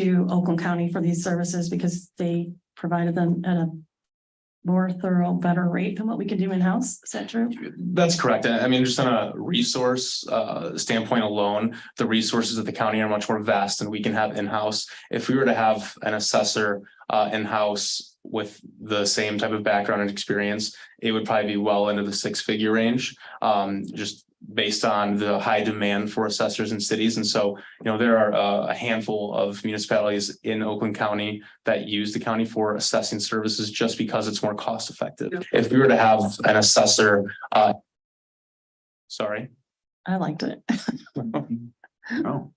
to Oakland County for these services because they provided them at a more thorough, better rate than what we can do in-house. Is that true? That's correct. I mean, just on a resource standpoint alone, the resources of the county are much more vast than we can have in-house. If we were to have an assessor in-house with the same type of background and experience, it would probably be well into the six-figure range, just based on the high demand for assessors in cities. And so, there are a handful of municipalities in Oakland County that use the county for assessing services just because it's more cost effective. If we were to have an assessor, sorry. I liked it. Oh.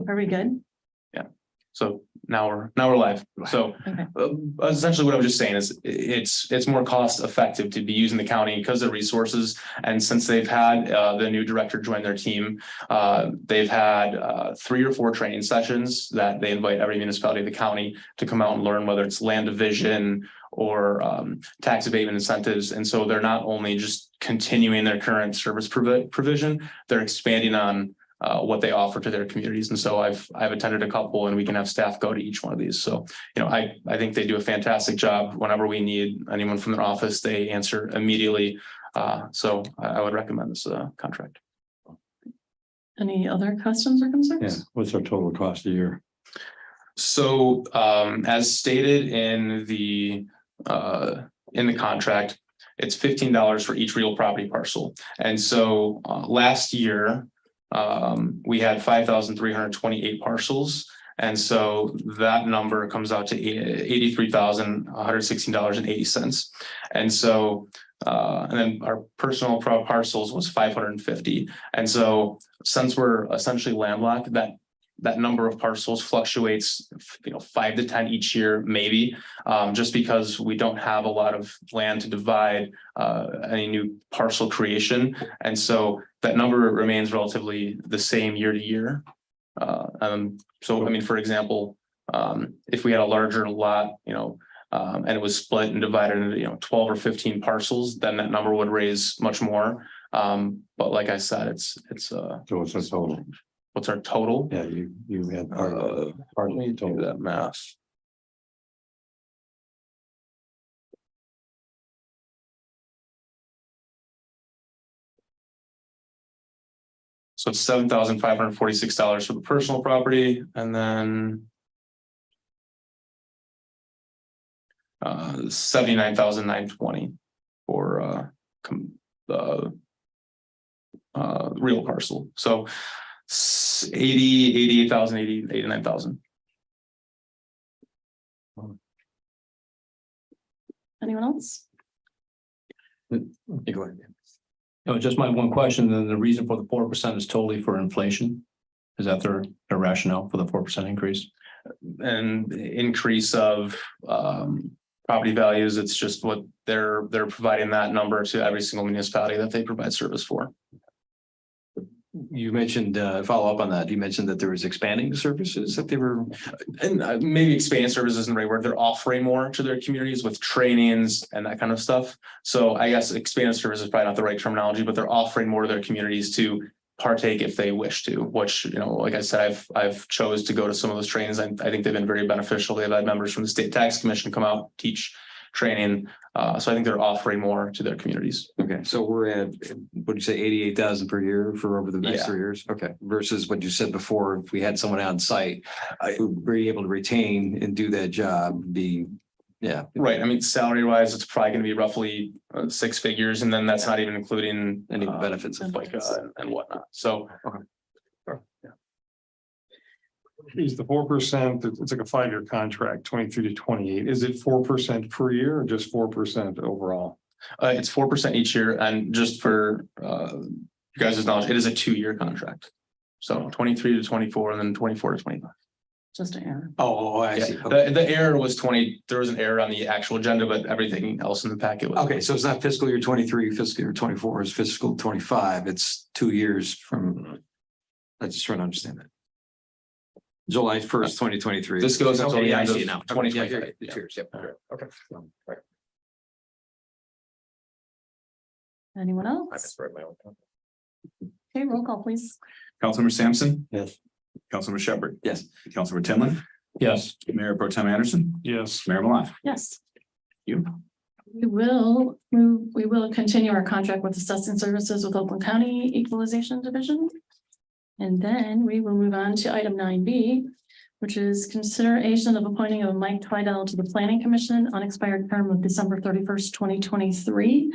Are we good? So now we're live. So Okay. essentially what I was just saying is it's more cost effective to be using the county because of resources. And since they've had the new director join their team, they've had 3 or 4 training sessions that they invite every municipality of the county to come out and learn, whether it's land division or tax abatement incentives. And so they're not only just continuing their current service provision, they're expanding on what they offer to their communities. And so I've attended a couple, and we can have staff go to each one of these. So, I think they do a fantastic job. Whenever we need anyone from their office, they answer immediately. So I would recommend this contract. Any other questions or concerns? Yeah, what's our total cost a year? So as stated in the contract, it's $15 for each real property parcel. And so last year, we had 5,328 parcels. And so that number comes out to $83,116.80. And so, and then our personal parcels was 550. And so since we're essentially landlocked, that number of parcels fluctuates, 5 to 10 each year, maybe, just because we don't have a lot of land to divide any new parcel creation. And so that number remains relatively the same year to year. So, I mean, for example, if we had a larger lot, and it was split and divided into, 12 or 15 parcels, then that number would raise much more. But like I said, So what's our total? What's our total? Yeah, you had part of Let me do that math. So it's $7,546 for the personal property, and then $79,920 for the real parcel. So 88,000, 89,000. Anyone else? Go ahead. No, just my one question, then the reason for the 4% is totally for inflation. Is that their rationale for the 4% increase? And increase of property values, it's just what they're providing that number to every single municipality that they provide service for. You mentioned, follow up on that, you mentioned that there was expanding services that they were. And maybe expanding services isn't the right word. They're offering more to their communities with trainings and that kind of stuff. So I guess expanded service is probably not the right terminology, but they're offering more to their communities to partake if they wish to, which, like I said, I've chose to go to some of those trainings. I think they've been very beneficial. They've had members from the State Tax Commission come out, teach training. So I think they're offering more to their communities. Okay, so we're at, what do you say, 88,000 per year for over the next 3 years? Okay, versus what you said before, if we had someone on site, who'd be able to retain and do that job, yeah. Right. I mean, salary wise, it's probably going to be roughly 6 figures, and then that's not even including Any benefits and whatnot. So, Is the 4%, it's like a 5-year contract, 23 to 28. Is it 4% per year or just 4% overall? it's 4% each year, and just for you guys' knowledge, it is a 2-year contract. So 23 to 24, and then 24 to 25. Just an error. Oh, I Yeah, see. the error was 20. There was an error on the actual agenda, but everything else in the packet was Okay, so it's not fiscal year 23, fiscal year 24, it's fiscal 25. It's 2 years from, I'm just trying to understand that. July 1st, 2023. This goes until the I end see of now. 2025. Yeah, the 2 years, yep. Okay. Anyone else? Okay, roll call, please. Councilmember Sampson. Yes. Councilmember Shepherd. Yes. Councilmember Tinlin. Yes. Mayor Pro Tem Anderson, Yes. Mayor Milan. Yes. You. We will continue our contract with assessing services with Oakland County Equalization Division. And then we will move on to item 9B, which is consideration of appointing of Mike Twidell to the Planning Commission, unexpired term of December 31st, 2023.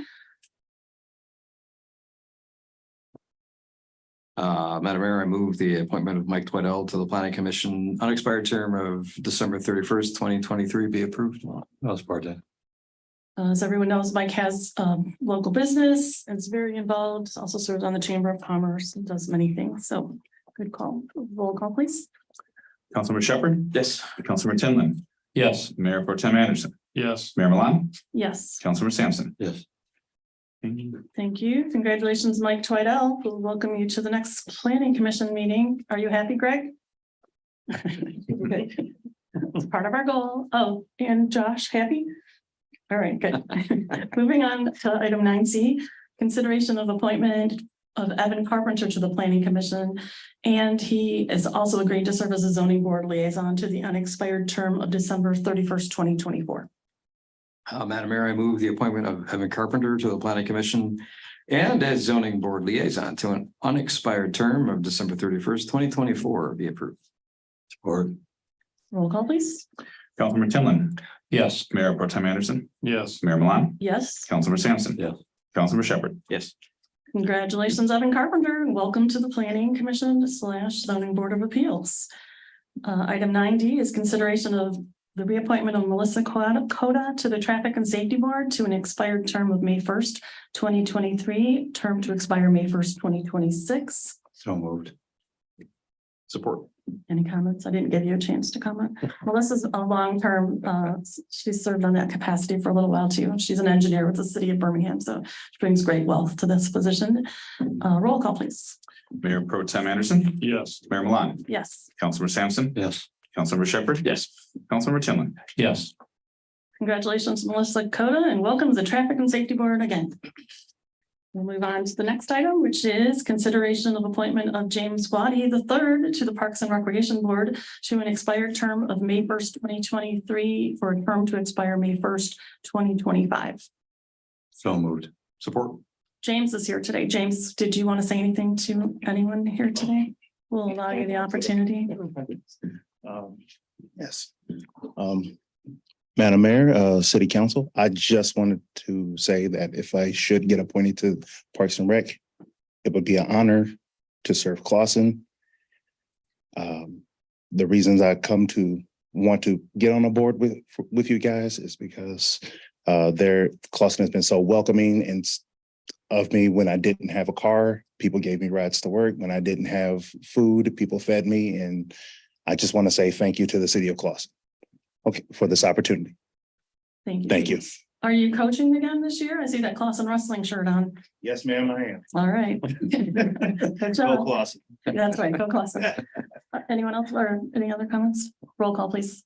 Madam Mayor, I move the appointment of Mike Twidell to the Planning Commission, unexpired term of December 31st, 2023 be approved. I'll support that. As everyone knows, Mike has local business and is very involved, also serves on the Chamber of Commerce and does many things. So good call. Roll call, please. Councilmember Shepherd. Yes. Councilmember Tinlin, Yes. Mayor Pro Tem Anderson, Yes. Mayor Milan, Yes, Councilmember Sampson. Yes. thank you. Congratulations, Mike Twidell. We'll welcome you to the next Planning Commission meeting. Are you happy, Greg? Good. It's part of our goal. Oh, and Josh, happy? All right, good. Moving on to item 9C, consideration of appointment of Evan Carpenter to the Planning Commission. And he is also agreed to serve as a zoning board liaison to the unexpired term of December 31st, 2024. Madam Mayor, I move the appointment of Evan Carpenter to the Planning Commission and as zoning board liaison to an unexpired term of December 31st, 2024 be approved. Support. Roll call, please. Councilmember Tinlin, Yes. Mayor Pro Tem Anderson, Yes. Mayor Milan, Yes, Councilmember Sampson. Yes. Councilmember Shepherd. Yes. congratulations, Evan Carpenter, and welcome to the Planning Commission / Zoning Board of Appeals. Item 9D is consideration of the reappointment of Melissa Coda to the Traffic and Safety Board to an expired term of May 1st, 2023, term to expire May 1st, 2026. So moved. Support. Any comments? I didn't give you a chance to comment. Melissa's a long-term, she's served on that capacity for a little while too. She's an engineer with the city of Birmingham, so she brings great wealth to this position. Roll call, please. Mayor Pro Tem Anderson, Yes. Mayor Milan, Yes, Councilmember Sampson. Yes. Councilmember Shepherd. Yes. Councilmember Tinlin. Yes. congratulations, Melissa Coda, and welcome to the Traffic and Safety Board again. We'll move on to the next item, which is consideration of appointment of James Waddy III to the Parks and Recreation Board to an expired term of May 1st, 2023 for a term to expire May 1st, 2025. So moved. Support. James is here today. James, did you want to say anything to anyone here today? We'll allow you the opportunity. Yes. Madam Mayor, City Council, I just wanted to say that if I should get appointed to Parks and Rec, it would be an honor to serve Clausen. The reasons I come to want to get on a board with you guys is because Clausen has been so welcoming and of me when I didn't have a car. People gave me rides to work. When I didn't have food, people fed me. And I just want to say thank you to the city of Clausen. Okay, for this opportunity. Thank you. Thank you. Are you coaching again this year? I see that Clausen wrestling shirt on. Yes, ma'am, I am. All right. Good job. That's right. Go Clausen. Anyone else or any other comments? Roll call, please.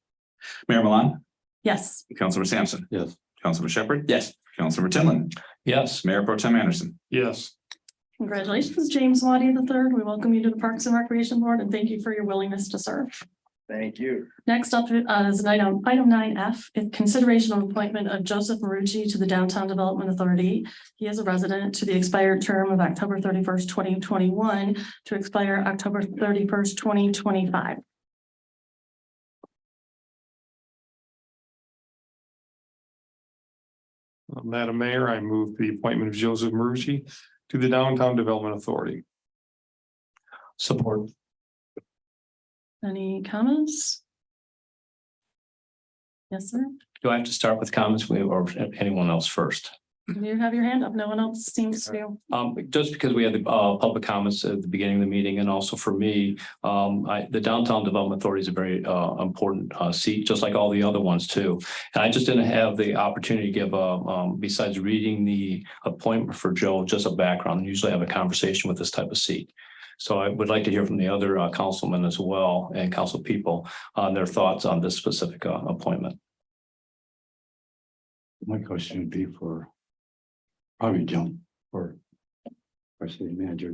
Mayor Milan, Yes, Councilmember Sampson. Yes. Councilmember Shepherd. Yes. Councilmember Tinlin, Yes. Mayor Pro Tem Anderson. Yes. congratulations, James Waddy III. We welcome you to the Parks and Recreation Board and thank you for your willingness to serve. Thank you. Next up is an item 9F, in consideration of appointment of Joseph Marucci to the Downtown Development Authority. He is a resident to the expired term of October 31st, 2021 to expire October 31st, 2025. Madam Mayor, I move the appointment of Joseph Marucci to the Downtown Development Authority. Support. Any comments? Yes, sir. Do I have to start with comments or anyone else first? You have your hand up. No one else seems to. Just because we had the public comments at the beginning of the meeting and also for me, the Downtown Development Authority is a very important seat, just like all the other ones too. And I just didn't have the opportunity to give besides reading the appointment for Joe, just a background. Usually I have a conversation with this type of seat. So I would like to hear from the other councilmen as well and council people on their thoughts on this specific appointment. My question would be for probably Joan or our city manager.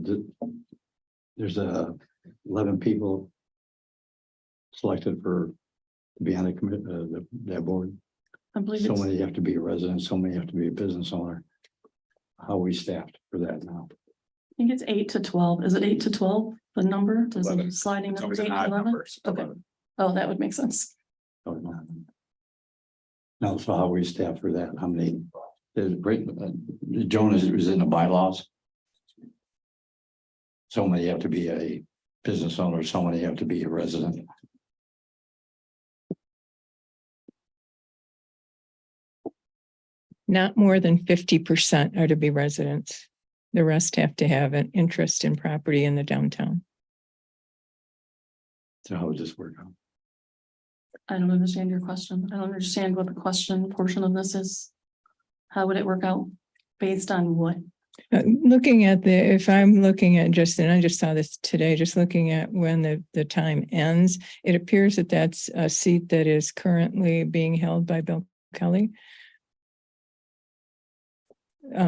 There's 11 people selected for to be on the commit, that board? I believe So it's, many have to be a resident, so many have to be a business owner. How are we staffed for that now? I think it's 8 to 12. Is it 8 to 12? The number, does it 11. sliding? It's number always an 8 to odd 11? number. It's Okay. 11. Oh, that would make sense. Or not? No, so how are we staffed for that? How many? There's great, Joan is in the bylaws. So many have to be a business owner, so many have to be a resident. Not more than 50% are to be residents. The rest have to have an interest in property in the downtown. So how would this work out? I don't understand your question. I don't understand what the question portion of this is. How would it work out? Based on what? Looking at if I'm looking at just, and I just saw this today, just looking at when the time ends, it appears that that's a seat that is currently being held by Bill Kelly.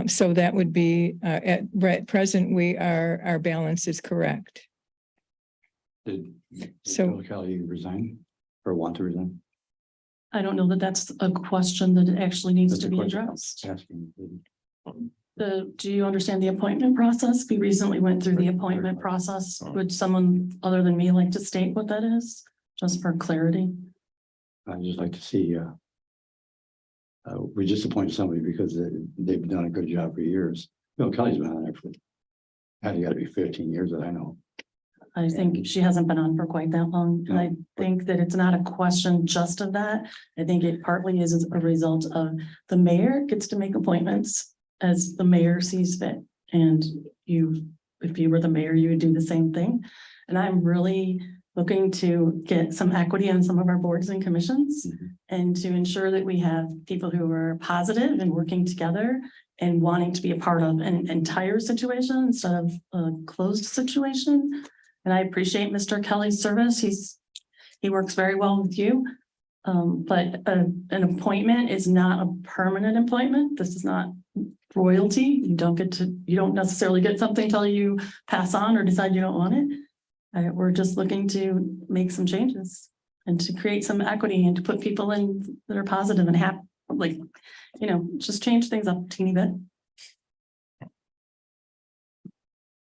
So that would be, at present, our balance is correct. Did So- Bill Kelly resign or want to resign? I don't know that that's a question that actually needs That's to a be question. addressed. Asking. Do you understand the appointment process? We recently went through the appointment process. Would someone other than me like to state what that is? Just for clarity. I'd just like to see, we just appointed somebody because they've done a good job for years. Bill Kelly's been on there for, had got to be 15 years that I know. I think she hasn't been on for quite that long, and I think that it's not a question just of that. I think it partly is a result of the mayor gets to make appointments as the mayor sees fit. And if you were the mayor, you would do the same thing. And I'm really looking to get some equity on some of our boards and commissions and to ensure that we have people who are positive and working together and wanting to be a part of an entire situation instead of a closed situation. And I appreciate Mr. Kelly's service. He works very well with you. But an appointment is not a permanent appointment. This is not royalty. You don't necessarily get something till you pass on or decide you don't want it. We're just looking to make some changes and to create some equity and to put people in that are positive and happy, like, just change things up a teeny bit.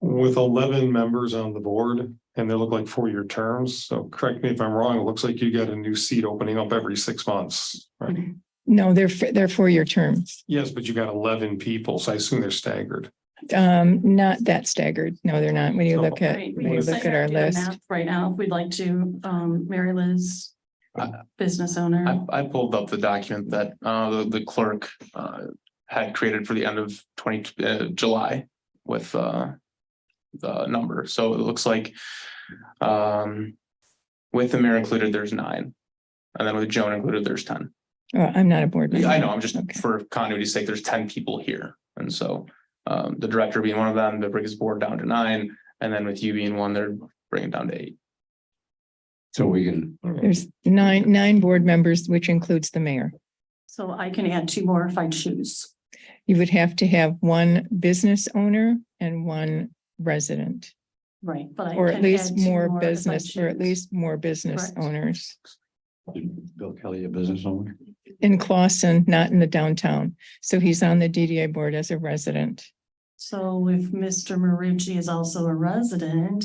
With 11 members on the board and they look like 4-year terms. So correct me if I'm wrong, it looks like you get a new seat opening up every 6 months, right? No, they're 4-year terms. Yes, but you got 11 people, so I assume they're staggered. Not that staggered. No, they're not. When you look at, Right, when we you can look sit at here our and do the list. math right now, if we'd like to, Mary Liz, business owner. I pulled up the document that the clerk had created for the end of July with the number. So it looks like with the mayor included, there's 9. And then with Joan included, there's 10. Oh, I'm not a board member. Yeah, I know. I'm just Okay. for continuity's sake, there's 10 people here. And so the director being one of them, that brings his board down to 9. And then with you being one, they're bringing it down to 8. So we can, There's nine board members, which includes the mayor. So I can add 2 more if I choose. You would have to have 1 business owner and 1 resident, Right, but I or at can least add 2 more if I business, or at choose. least more business Correct. owners. Bill Kelly, a business owner? In Clawson, not in the downtown. So he's on the DDA board as a resident. So if Mr. Marucci is also a resident,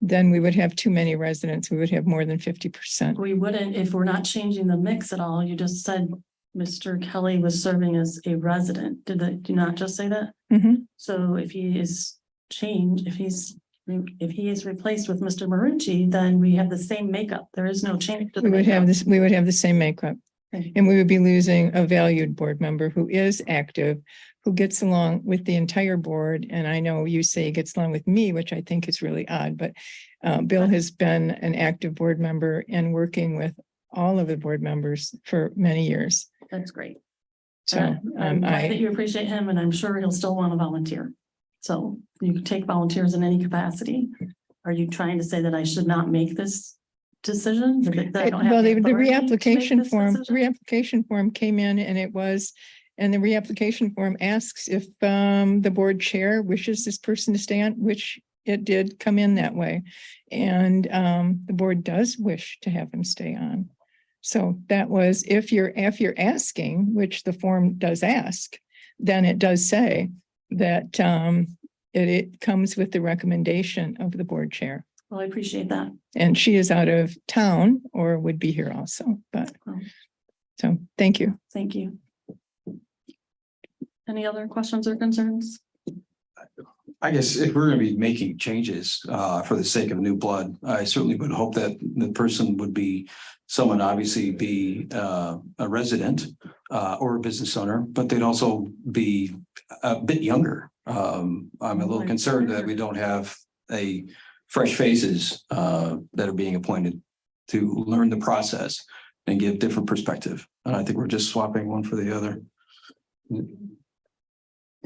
Then we would have too many residents. We would have more than 50%. we wouldn't, if we're not changing the mix at all. You just said Mr. Kelly was serving as a resident. Did you not just say that? Mhm. So if he is changed, if he is replaced with Mr. Marucci, then we have the same makeup. There is no change to the We would have makeup. this, we would have the same makeup. Okay. And we would be losing a valued board member who is active, who gets along with the entire board. And I know you say he gets along with me, which I think is really odd, but Bill has been an active board member and working with all of the board members for many years. That's great. So I'm glad that I, you appreciate him, and I'm sure he'll still want to volunteer. So you can take volunteers in any capacity. Are you trying to say that I should not make this decision? That I don't have well, the authority to make reapplication this form, decision? came in and the reapplication form asks if the board chair wishes this person to stay on, which it did come in that way. And the board does wish to have him stay on. So that was, if you're asking, which the form does ask, then it does say that it comes with the recommendation of the board chair. Well, I appreciate that. And she is out of town or would be here also, but Oh. so thank you. Thank you. Any other questions or concerns? I guess if we're gonna be making changes for the sake of new blood, I certainly would hope that the person would be someone obviously be a resident or a business owner, but they'd also be a bit younger. I'm a little concerned that we don't have fresh faces that are being appointed to learn the process and give different perspective. And I think we're just swapping one for the other.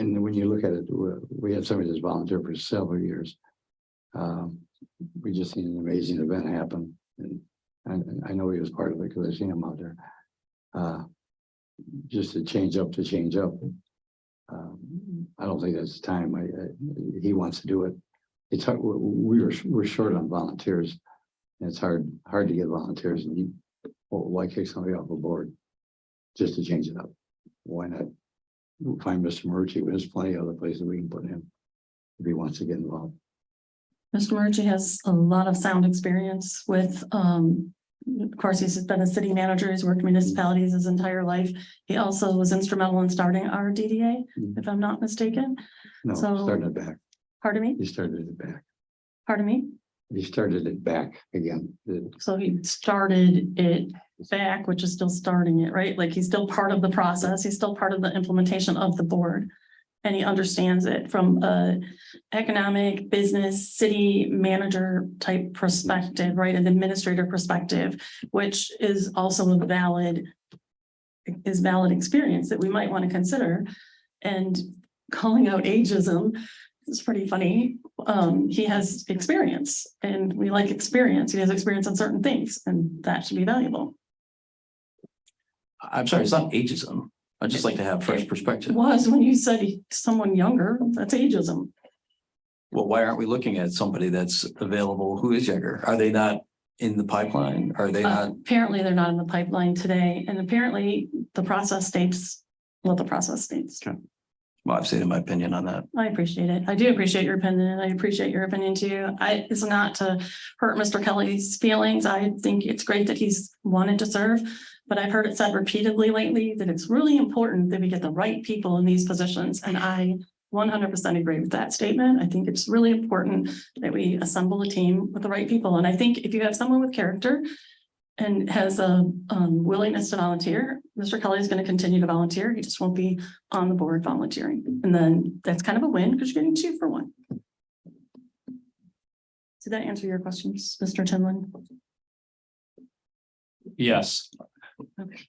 And when you look at it, we had somebody that's volunteered for several years. We just seen an amazing event happen, and I know he was part of it because I've seen him out there. Just to change up. I don't think that's time. He wants to do it. It's hard. We're short on volunteers. And it's hard to get volunteers, and why kick somebody off a board just to change it up? Why not? We'll find Mr. Marucci. There's plenty of other places we can put him if he wants to get involved. Mr. Marucci has a lot of sound experience with, of course, he's been a city manager. He's worked municipalities his entire life. He also was instrumental in starting our DDA, if I'm not mistaken. No, So- starting it back. Pardon me? He started it back. Pardon me? He started it back again. So he started it back, which is still starting it, right? Like he's still part of the process. He's still part of the implementation of the board. And he understands it from a economic, business, city manager type perspective, right? An administrator perspective, which is also a valid experience that we might want to consider. And calling out ageism is pretty funny. He has experience and we like experience. He has experience on certain things and that should be valuable. I'm sorry, it's not ageism. I'd just like to have fresh perspective. It was when you said someone younger, that's ageism. Well, why aren't we looking at somebody that's available who is younger? Are they not in the pipeline? Are they not? Apparently they're not in the pipeline today and apparently the process states what the process states. Well, I've stated my opinion on that. I appreciate it. I do appreciate your opinion. I appreciate your opinion too. It's not to hurt Mr. Kelly's feelings. I think it's great that he's wanted to serve. But I've heard it said repeatedly lately that it's really important that we get the right people in these positions. And I 100% agree with that statement. I think it's really important that we assemble a team with the right people. And I think if you have someone with character and has a willingness to volunteer, Mr. Kelly is going to continue to volunteer. He just won't be on the board volunteering. And then that's kind of a win because you're getting 2 for 1. Did that answer your questions, Mr. Tinlin? Yes. Okay.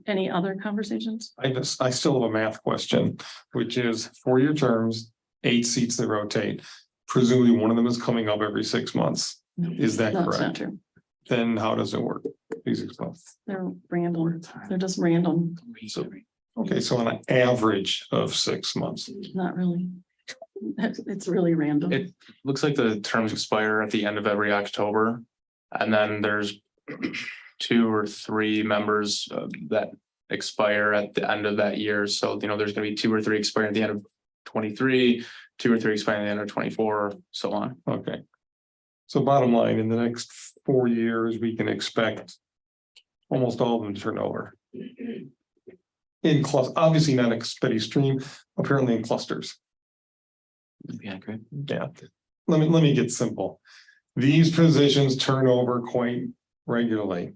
Any other conversations? I still have a math question, which is 4-year terms, 8 seats that rotate. Presumably one of them is coming up every 6 months. No, Is that no, it's not correct? true. Then how does it work? Please explain. They're random. They're just random. So, okay, so on an average of 6 months. Not really. It's really random. It looks like the terms expire at the end of every October. And then there's 2 or 3 members that expire at the end of that year. So, there's going to be 2 or 3 expiring at the end of 23, 2 or 3 expiring at the end of 24, so on. Okay. So bottom line, in the next 4 years, we can expect almost all of them to turn over. In clusters, obviously not a steady stream, apparently in clusters. Yeah, great. Yeah. Let me get simple. These positions turn over quite regularly.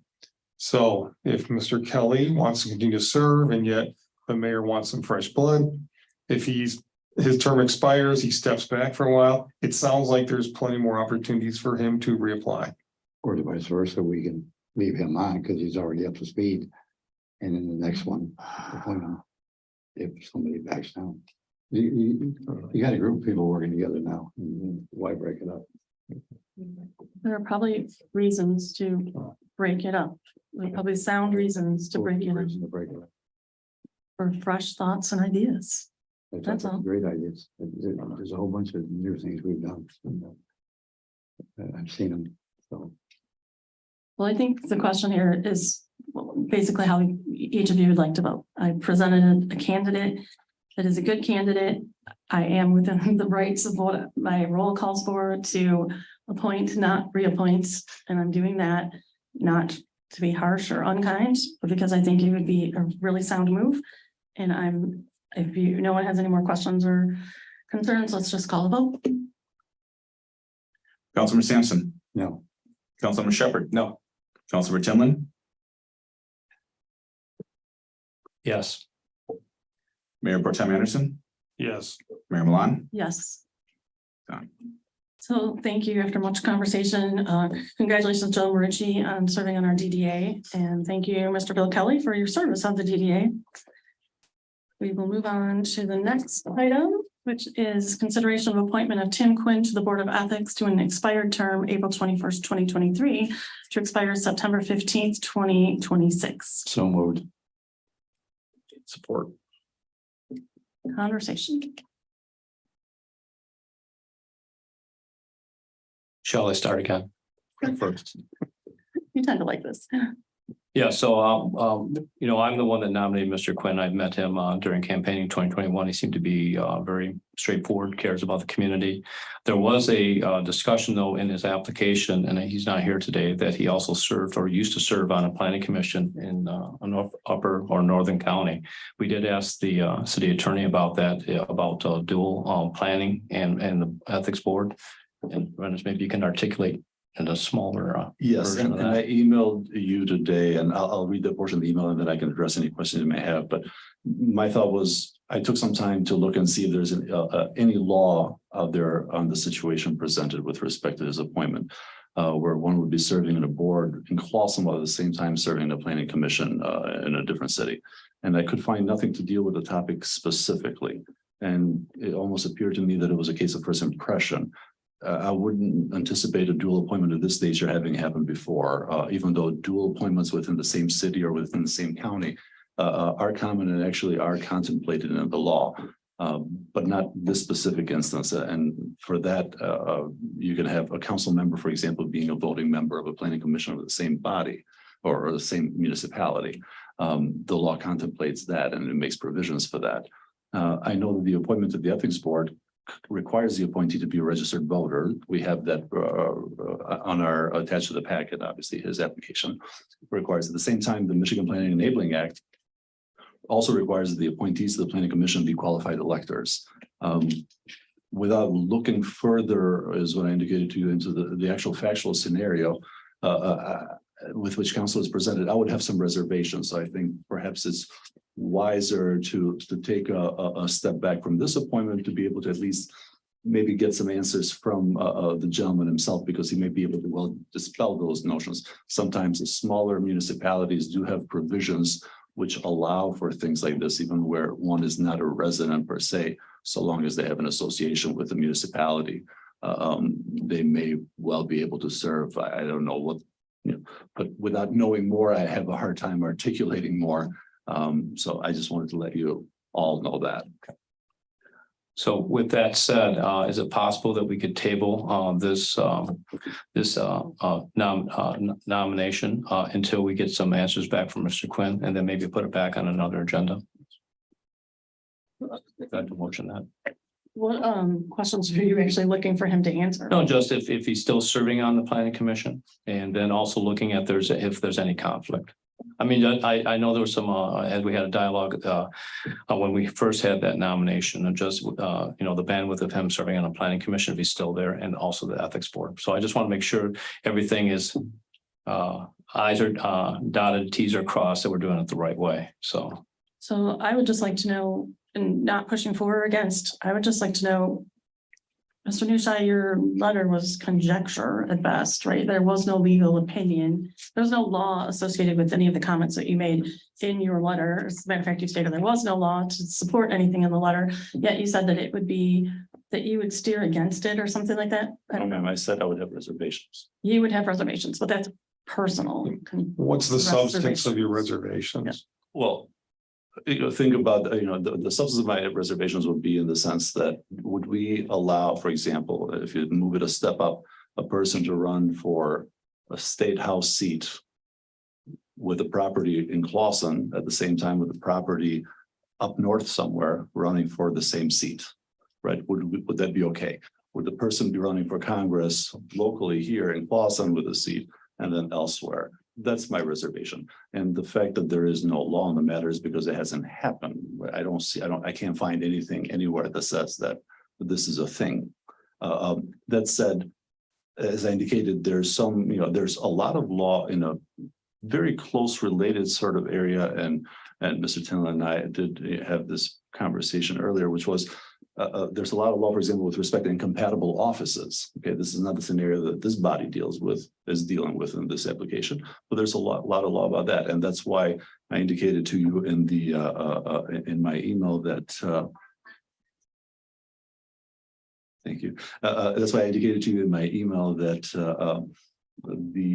So if Mr. Kelly wants to continue to serve and yet the mayor wants some fresh blood, if his term expires, he steps back for a while. It sounds like there's plenty more opportunities for him to reapply. Or vice versa, we can leave him on because he's already up to speed. And then the next one, appoint him if somebody backs down. You got a group of people working together now. Why break it up? There are probably reasons to break it up. There are probably sound reasons to break it up Reason to break it up. for fresh thoughts and ideas. That's all. Great ideas. There's a whole bunch of new things we've done. I've seen them, so. Well, I think the question here is basically how each of you would like to vote. I presented a candidate that is a good candidate. I am within the rights of what my role calls for to appoint, not reappoint, and I'm doing that not to be harsh or unkind, but because I think it would be a really sound move. And if no one has any more questions or concerns, let's just call a vote. Councilmember Sampson, No, Councilmember Shepherd, No. Councilmember Tinlin, Yes. Mayor Pro Tem Anderson, Yes. Mayor Milan. Yes. Done. So thank you after much conversation. Congratulations, Joe Marucci, on serving on our DDA. And thank you, Mr. Bill Kelly, for your service on the DDA. We will move on to the next item, which is consideration of appointment of Tim Quinn to the Board of Ethics to an expired term, April 21st, 2023, to expire September 15th, 2026. so moved. Support. Conversation. Shall I start again? First. You tend to like this. Yeah, so, I'm the one that nominated Mr. Quinn. I've met him during campaigning 2021. He seemed to be very straightforward, cares about the community. There was a discussion though in his application, and he's not here today, that he also served or used to serve on a planning commission in upper or northern county. We did ask the city attorney about that, about dual planning and the ethics board. And Rennes, maybe you can articulate in a smaller. Yes, version and of I that. emailed you today, and I'll read the portion of the email and then I can address any questions you may have. But my thought was, I took some time to look and see if there's any law out there on the situation presented with respect to his appointment, where one would be serving in a board in Clawson at the same time serving in a planning commission in a different city. And I could find nothing to deal with the topic specifically. And it almost appeared to me that it was a case of first impression. I wouldn't anticipate a dual appointment at this stage or having happened before, even though dual appointments within the same city or within the same county are common and actually are contemplated in the law, but not this specific instance. And for that, you can have a council member, for example, being a voting member of a planning commission of the same body or the same municipality. The law contemplates that and it makes provisions for that. I know that the appointment to the ethics board requires the appointee to be a registered voter. We have that on our attached to the packet. Obviously, his application requires at the same time the Michigan Planning Enabling Act also requires that the appointees to the Planning Commission be qualified electors. Without looking further, is what I indicated to you, into the actual factual scenario with which council is presented, I would have some reservations. So I think perhaps it's wiser to take a step back from this appointment to be able to at least maybe get some answers from the gentleman himself, because he may be able to well dispel those notions. Sometimes the smaller municipalities do have provisions which allow for things like this, even where one is not a resident per se, so long as they have an association with the municipality. They may well be able to serve. I don't know what, but without knowing more, I have a hard time articulating more. So I just wanted to let you all know that. So with that said, is it possible that we could table this nomination until we get some answers back from Mr. Quinn, and then maybe put it back on another agenda? I'd like to motion that. What questions are you actually looking for him to answer? No, just if he's still serving on the planning commission, and then also looking at if there's any conflict. I mean, I know there was some, as we had a dialogue when we first had that nomination, and just, the bandwidth of him serving on a planning commission, if he's still there, and also the ethics board. So I just want to make sure everything is I's are dotted, T's are crossed, that we're doing it the right way. So I would just like to know, and not pushing for or against, I would just like to know, Mr. Newshire, your letter was conjecture at best, right? There was no legal opinion. There's no law associated with any of the comments that you made in your letter. As a matter of fact, you stated there was no law to support anything in the letter, yet you said that it would be, that you would steer against it or something like that. I don't know. I said I would have reservations. You would have reservations, but that's personal. What's the substance of your Reservation. reservations? Well, think about, the substance of my reservations would be in the sense that would we allow, for example, if you move it a step up, a person to run for a state house seat with a property in Clawson at the same time with a property up north somewhere running for the same seat, right? Would that be okay? Would the person be running for Congress locally here in Clawson with a seat and then elsewhere? That's my reservation. And the fact that there is no law on the matter is because it hasn't happened. I can't find anything anywhere that says that this is a thing. That said, as I indicated, there's there's a lot of law in a very close related sort of area. And Mr. Tinlin and I did have this conversation earlier, which was there's a lot of law, for example, with respect to incompatible offices. Okay, this is not the scenario that this body is dealing with in this application, but there's a lot of law about that. And that's why I indicated to you in the in my email that thank you. That's why I indicated to you in my email that the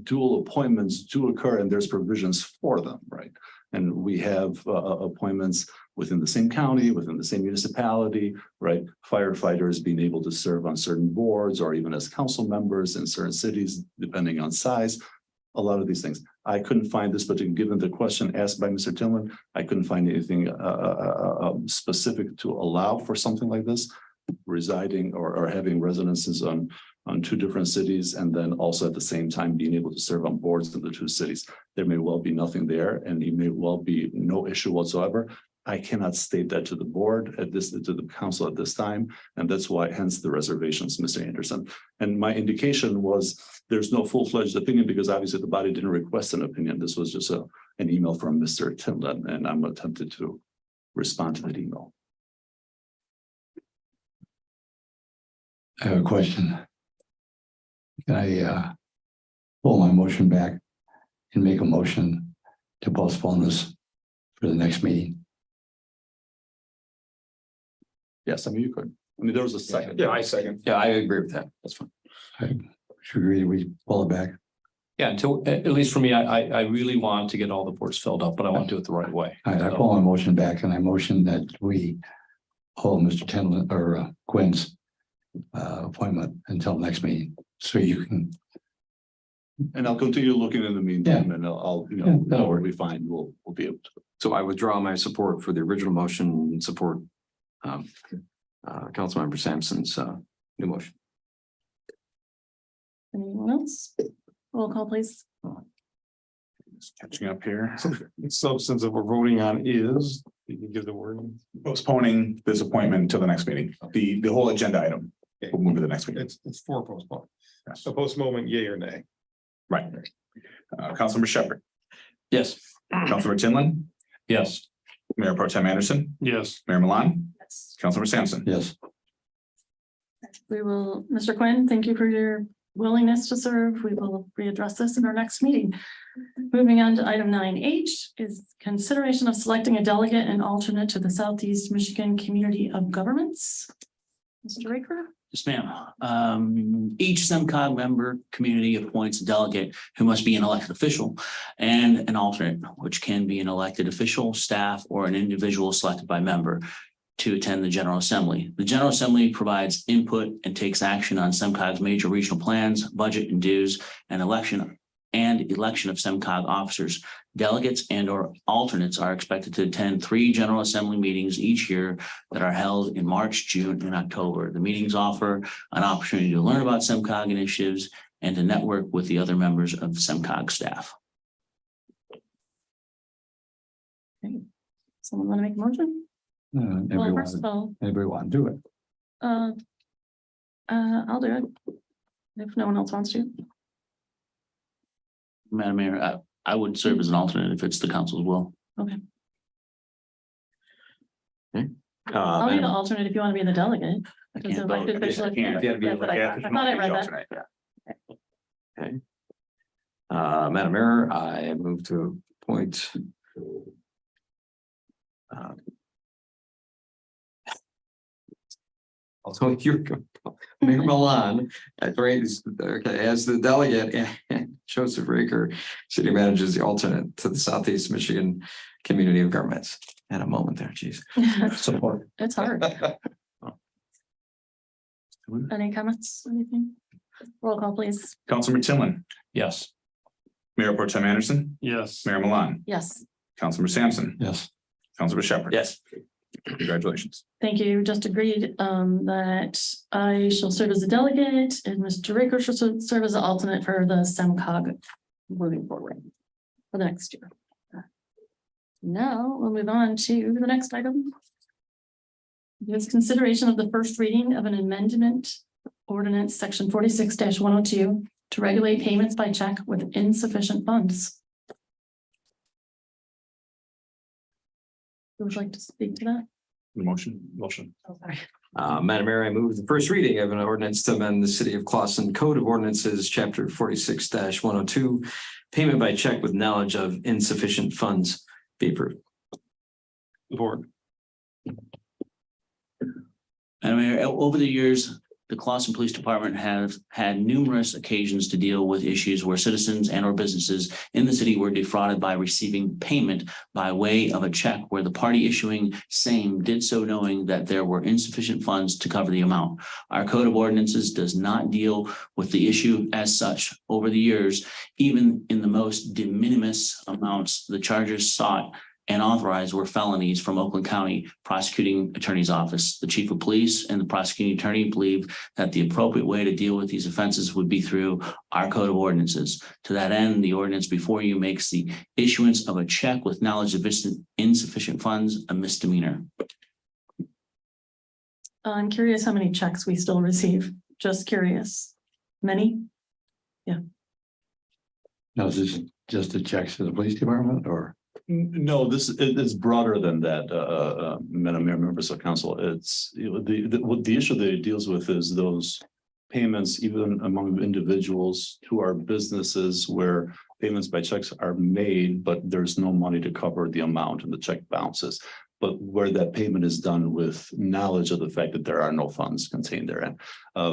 dual appointments do occur and there's provisions for them, right? And we have appointments within the same county, within the same municipality, right? Firefighters being able to serve on certain boards or even as council members in certain cities, depending on size. A lot of these things. I couldn't find this, but given the question asked by Mr. Tinlin, I couldn't find anything specific to allow for something like this, residing or having residences on two different cities, and then also at the same time being able to serve on boards in the two cities. There may well be nothing there, and it may well be no issue whatsoever. I cannot state that to the board to the council at this time, and that's why, hence the reservations, Mr. Anderson. And my indication was there's no full-fledged opinion because obviously the body didn't request an opinion. This was just an email from Mr. Tinlin, and I'm attempted to respond to that email. I have a question. Can I pull my motion back and make a motion to postpone this for the next meeting? Yes, I mean, you could. I mean, there was a second. Yeah, I second. Yeah, I agree with that. That's fine. I should agree that we pull it back. Yeah, until, at least for me, I really want to get all the boards filled up, but I want to do it the right way. All right, I pull my motion back and I motion that we hold Mr. Tinlin or Quinn's appointment until next meeting. So you can. And I'll continue looking in the meantime, and I'll that'll work. we'll be fine. We'll be able to. So I withdraw my support for the original motion and support Councilmember Sampson's new motion. Anyone else? Roll call, please. Just catching up here. The substance that we're voting on is, you can give the word. Postponing this appointment until the next meeting. The whole agenda item. We'll move to the next meeting. It's for postpone. Yes. So postponement, yay or nay? Right. Councilmember Shepherd, Yes. Councilmember Tinlin, Yes. Mayor Pro Tem Anderson, Yes. Mayor Milan, Yes. Councilmember Sampson. Yes. We will, Mr. Quinn, thank you for your willingness to serve. We will readdress this in our next meeting. Moving on to item 9H is consideration of selecting a delegate and alternate to the Southeast Michigan Community of Governments. Mr. Raker? Yes, ma'am. Each SEMCOG member community appoints a delegate who must be an elected official and an alternate, which can be an elected official, staff, or an individual selected by member to attend the General Assembly. The General Assembly provides input and takes action on SEMCOG's major regional plans, budget and dues, and election of SEMCOG officers. Delegates and or alternates are expected to attend 3 General Assembly meetings each year that are held in March, June, and October. The meetings offer an opportunity to learn about SEMCOG initiatives and to network with the other members of the SEMCOG staff. Someone want to make a motion? Well, first of all, Anybody want to do it? I'll do it. If no one else wants to. Madam Mayor, I would serve as an alternate if it's the council's will. Okay. I'll be the alternate if you want to be the delegate. I Because can't the elected vote. official- I can't. Yeah, but I thought I read that. Madam Mayor, I move to appoint also you're Mayor Milan as the delegate, and Joseph Raker, city manager, is the alternate to the Southeast Michigan Community of Governments. Had a moment there, geez. Support. It's hard. Any comments, anything? Roll call, please. Councilmember Tinlin, Yes. Mayor Pro Tem Anderson, Yes. Mayor Milan, Yes, Councilmember Sampson, Yes. Councilmember Shepherd. Yes. Congratulations. thank you. Just agreed that I shall serve as a delegate and Mr. Raker shall serve as an alternate for the SEMCOG moving forward for the next year. Now we'll move on to the next item. This consideration of the first reading of an amendment ordinance, section 46-102, to regulate payments by check with insufficient funds. Who would like to speak to that? Motion. Oh, sorry. Madam Mayor, I move the first reading of an ordinance to amend the City of Clawson Code of Ordinances, Chapter 46-102, payment by check with knowledge of insufficient funds be approved. Board. Madam Mayor, over the years, the Clawson Police Department have had numerous occasions to deal with issues where citizens and or businesses in the city were defrauded by receiving payment by way of a check where the party issuing same did so knowing that there were insufficient funds to cover the amount. Our Code of Ordinances does not deal with the issue as such. Over the years, even in the most de minimis amounts, the charges sought and authorized were felonies from Oakland County Prosecuting Attorney's Office. The Chief of Police and the prosecuting attorney believe that the appropriate way to deal with these offenses would be through our Code of Ordinances. To that end, the ordinance before you makes the issuance of a check with knowledge of insufficient funds a misdemeanor. I'm curious how many checks we still receive. Just curious. Many? Now, is this just the checks to the police department or? No, it's broader than that, Madam Mayor, members of council. It's, what the issue that it deals with is those payments, even among individuals to our businesses where payments by checks are made, but there's no money to cover the amount and the check bounces. But where that payment is done with knowledge of the fact that there are no funds contained therein.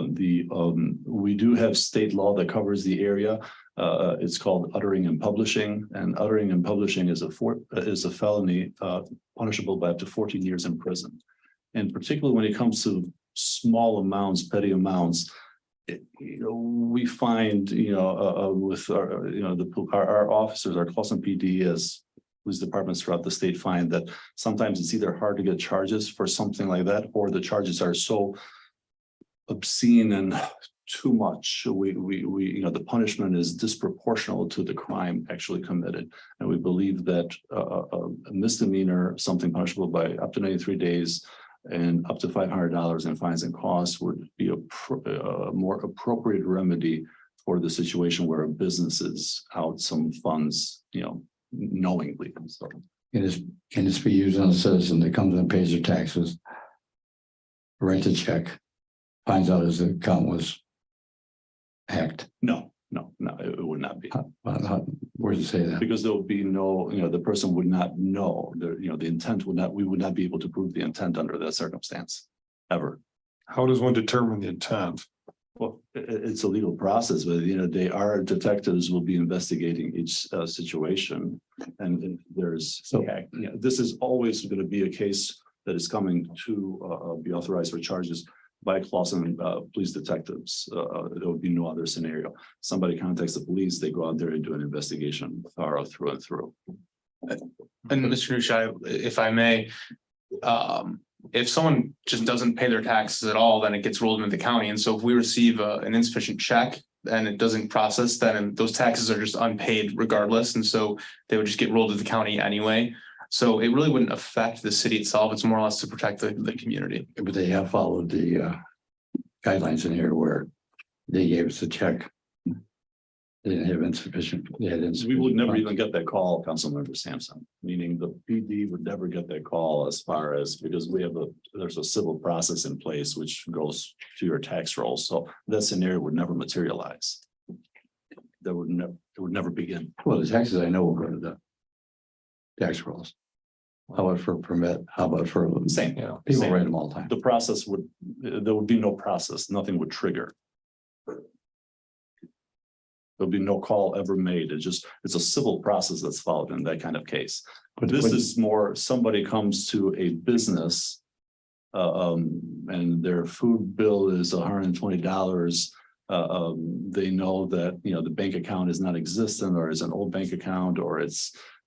We do have state law that covers the area. It's called uttering and publishing, and uttering and publishing is a felony punishable by up to 14 years in prison. And particularly when it comes to small amounts, petty amounts, we find, with our officers, our Clawson PD as police departments throughout the state find that sometimes it's either hard to get charges for something like that, or the charges are so obscene and too much. The punishment is disproportional to the crime actually committed. And we believe that a misdemeanor, something punishable by up to 93 days and up to $500 in fines and costs would be a more appropriate remedy for the situation where a business is out some funds, knowingly. So Can this be used on a citizen that comes and pays their taxes? Writes a check, finds out his account was hacked. No, it would not be. Where does it say that? Because there would be no, the person would not know, the intent would not, we would not be able to prove the intent under that circumstance, ever. How does one determine the intent? Well, it's a legal process, but our detectives will be investigating each situation. And there's, this is always going to be a case that is coming to be authorized for charges by Clawson police detectives. There would be no other scenario. Somebody contacts the police, they go out there and do an investigation thorough through and through. And Mr. Nushai, if I may, if someone just doesn't pay their taxes at all, then it gets rolled into the county. And so if we receive an insufficient check and it doesn't process, then those taxes are just unpaid regardless. And so they would just get rolled to the county anyway. So it really wouldn't affect the city itself. It's more or less to protect the community. But they have followed the guidelines in here where they gave us a check. They didn't have insufficient. We would never even get that call, Councilmember Sampson, meaning the PD would never get that call as far as, because there's a civil process in place which goes to your tax rolls. So that scenario would never materialize. It would never begin. Well, the taxes I know will go to the tax rolls. How about for a permit? How about for Same. people Same. write them all the time? The process there would be no process, nothing would trigger. There'll be no call ever made. It's a civil process that's followed in that kind of case. But this is more, somebody comes to a business and their food bill is $120 They know that, you know, the bank account is not existent or is an old bank account, or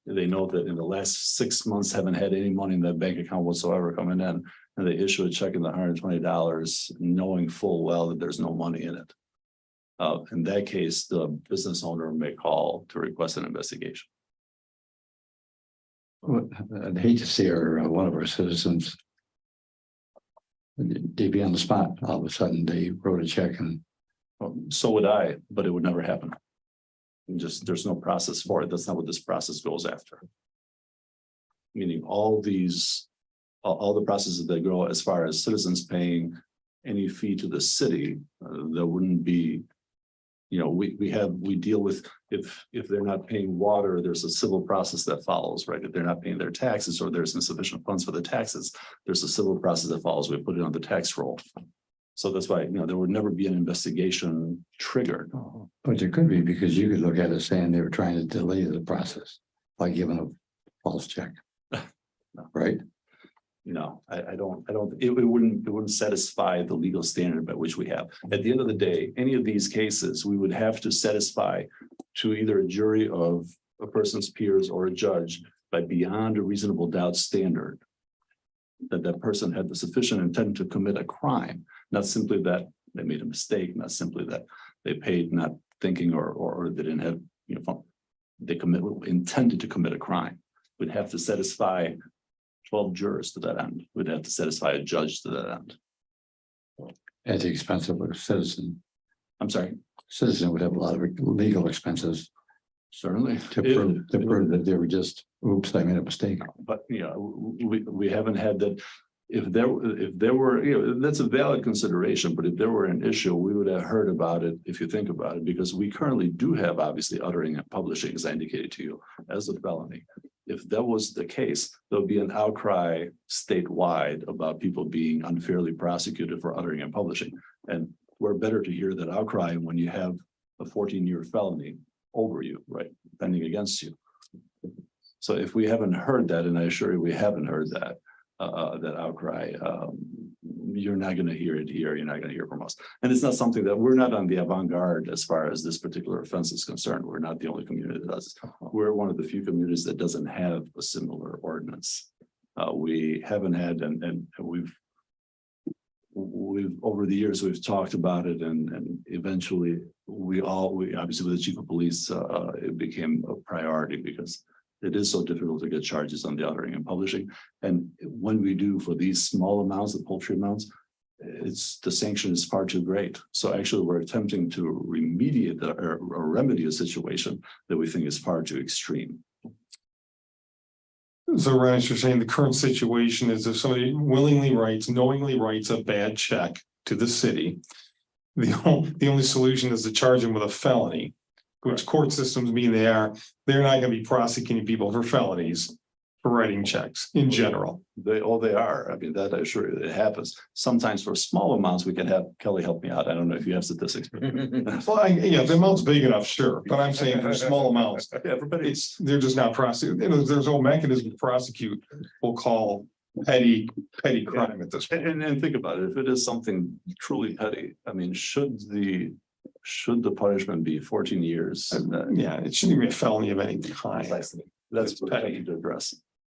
they know that in the last 6 months haven't had any money in that bank account whatsoever coming in. And they issue a check in the $120, knowing full well that there's no money in it. In that case, the business owner may call to request an investigation. I'd hate to see one of our citizens. They'd be on the spot. All of a sudden, they wrote a check and So would I, but it would never happen. There's no process for it. That's not what this process goes after. Meaning all the processes that go as far as citizens paying any fee to the city, there wouldn't be. You know, we deal with, if they're not paying water, there's a civil process that follows, right? If they're not paying their taxes or there's insufficient funds for the taxes, there's a civil process that follows. We put it on the tax roll. So that's why, you know, there would never be an investigation triggered. but there could be, because you could look at it saying they were trying to delay the process by giving a false check. Right? No, I don't, it wouldn't satisfy the legal standard by which we have. At the end of the day, any of these cases, we would have to satisfy to either a jury of a person's peers or a judge by beyond a reasonable doubt standard that that person had the sufficient intent to commit a crime, not simply that they made a mistake, not simply that they paid not thinking or they didn't have, you know, they intended to commit a crime. We'd have to satisfy 12 jurors to that end. We'd have to satisfy a judge to that end. At the expense of a citizen. I'm sorry. Citizen would have a lot of legal expenses Certainly. to prove that they were just, oops, I made a mistake. But, you know, we haven't had that. If there were, you know, that's a valid consideration, but if there were an issue, we would have heard about it, if you think about it, because we currently do have obviously uttering and publishing, as I indicated to you, as a felony. If that was the case, there'll be an outcry statewide about people being unfairly prosecuted for uttering and publishing. And we're better to hear that outcry when you have a 14-year felony over you, right, pending against you. So if we haven't heard that, and I assure you we haven't heard that, that outcry, you're not going to hear it here. You're not going to hear from us. And it's not something that we're not on the avant-garde as far as this particular offense is concerned. We're not the only community that does. We're one of the few communities that doesn't have a similar ordinance. We haven't had, and we've over the years, we've talked about it, and eventually we obviously with the chief of police, it became a priority because it is so difficult to get charges on the uttering and publishing. And when we do for these small amounts, the poultry amounts, the sanction is far too great. So actually we're attempting to remediate or remedy a situation that we think is far too extreme. So Renish, you're saying the current situation is if somebody knowingly writes a bad check to the city, the only solution is to charge them with a felony, which court systems mean they're not going to be prosecuting people for felonies for writing checks in general. They are. I mean, that I assure you, it happens. Sometimes for small amounts, we can have Kelly help me out. I don't know if you have statistics. Well, yeah, if the amount's big enough, sure, but I'm saying for small amounts, they're just not prosecuting. You know, there's no mechanism to prosecute. We'll call petty crime at this point. And think about it. If it is something truly petty, I mean, should the punishment be 14 years? Yeah, it shouldn't be a felony of any kind. That's what I need to address.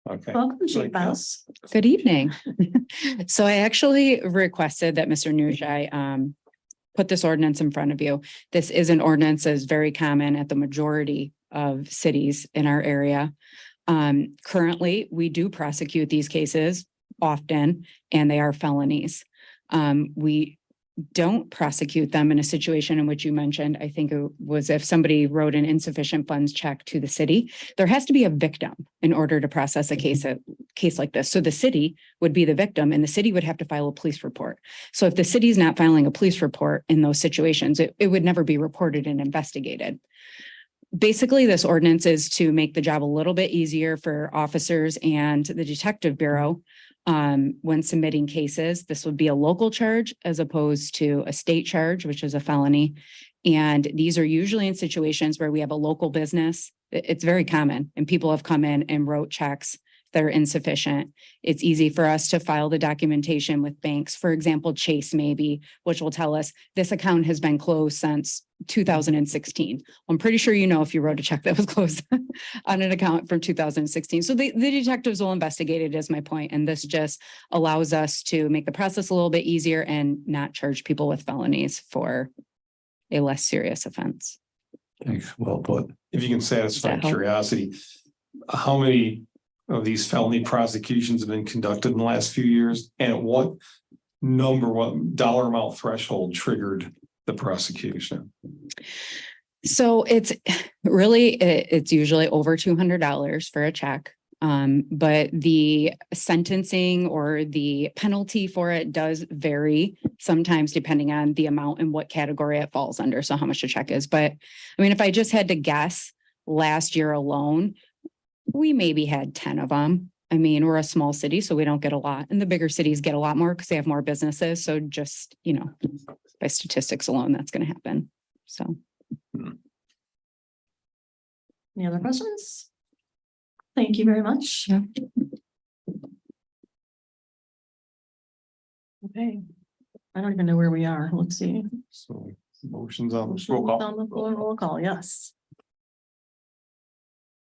Okay. Welcome, Chief Bouse. Good evening. So I actually requested that Mr. Nujai put this ordinance in front of you. This is an ordinance that is very common at the majority of cities in our area. Currently, we do prosecute these cases often, and they are felonies. We don't prosecute them in a situation in which you mentioned, I think it was if somebody wrote an insufficient funds check to the city, there has to be a victim in order to process a case like this. So the city would be the victim and the city would have to file a police report. So if the city is not filing a police report in those situations, it would never be reported and investigated. Basically, this ordinance is to make the job a little bit easier for officers and the Detective Bureau when submitting cases. This would be a local charge as opposed to a state charge, which is a felony. And these are usually in situations where we have a local business. It's very common, and people have come in and wrote checks that are insufficient. It's easy for us to file the documentation with banks, for example, Chase maybe, which will tell us this account has been closed since 2016. I'm pretty sure you know if you wrote a check that was closed on an account from 2016. So the detectives will investigate it, is my point. And this just allows us to make the process a little bit easier and not charge people with felonies for a less serious offense. Thanks, well put. If you can satisfy Does that help? curiosity, how many of these felony prosecutions have been conducted in the last few years? And at what dollar amount threshold triggered the prosecution? So it's really, it's usually over $200 for a check. But the sentencing or the penalty for it does vary sometimes depending on the amount and what category it falls under. So how much the check is. But I mean, if I just had to guess, last year alone, we maybe had 10 of them. I mean, we're a small city, so we don't get a lot. And the bigger cities get a lot more because they have more businesses. So just, by statistics alone, that's going to happen. So. Any other questions? Thank you very much. Yeah. Okay. I don't even know where we are. Let's see. So motions on the Roll call. On the floor, roll call, yes.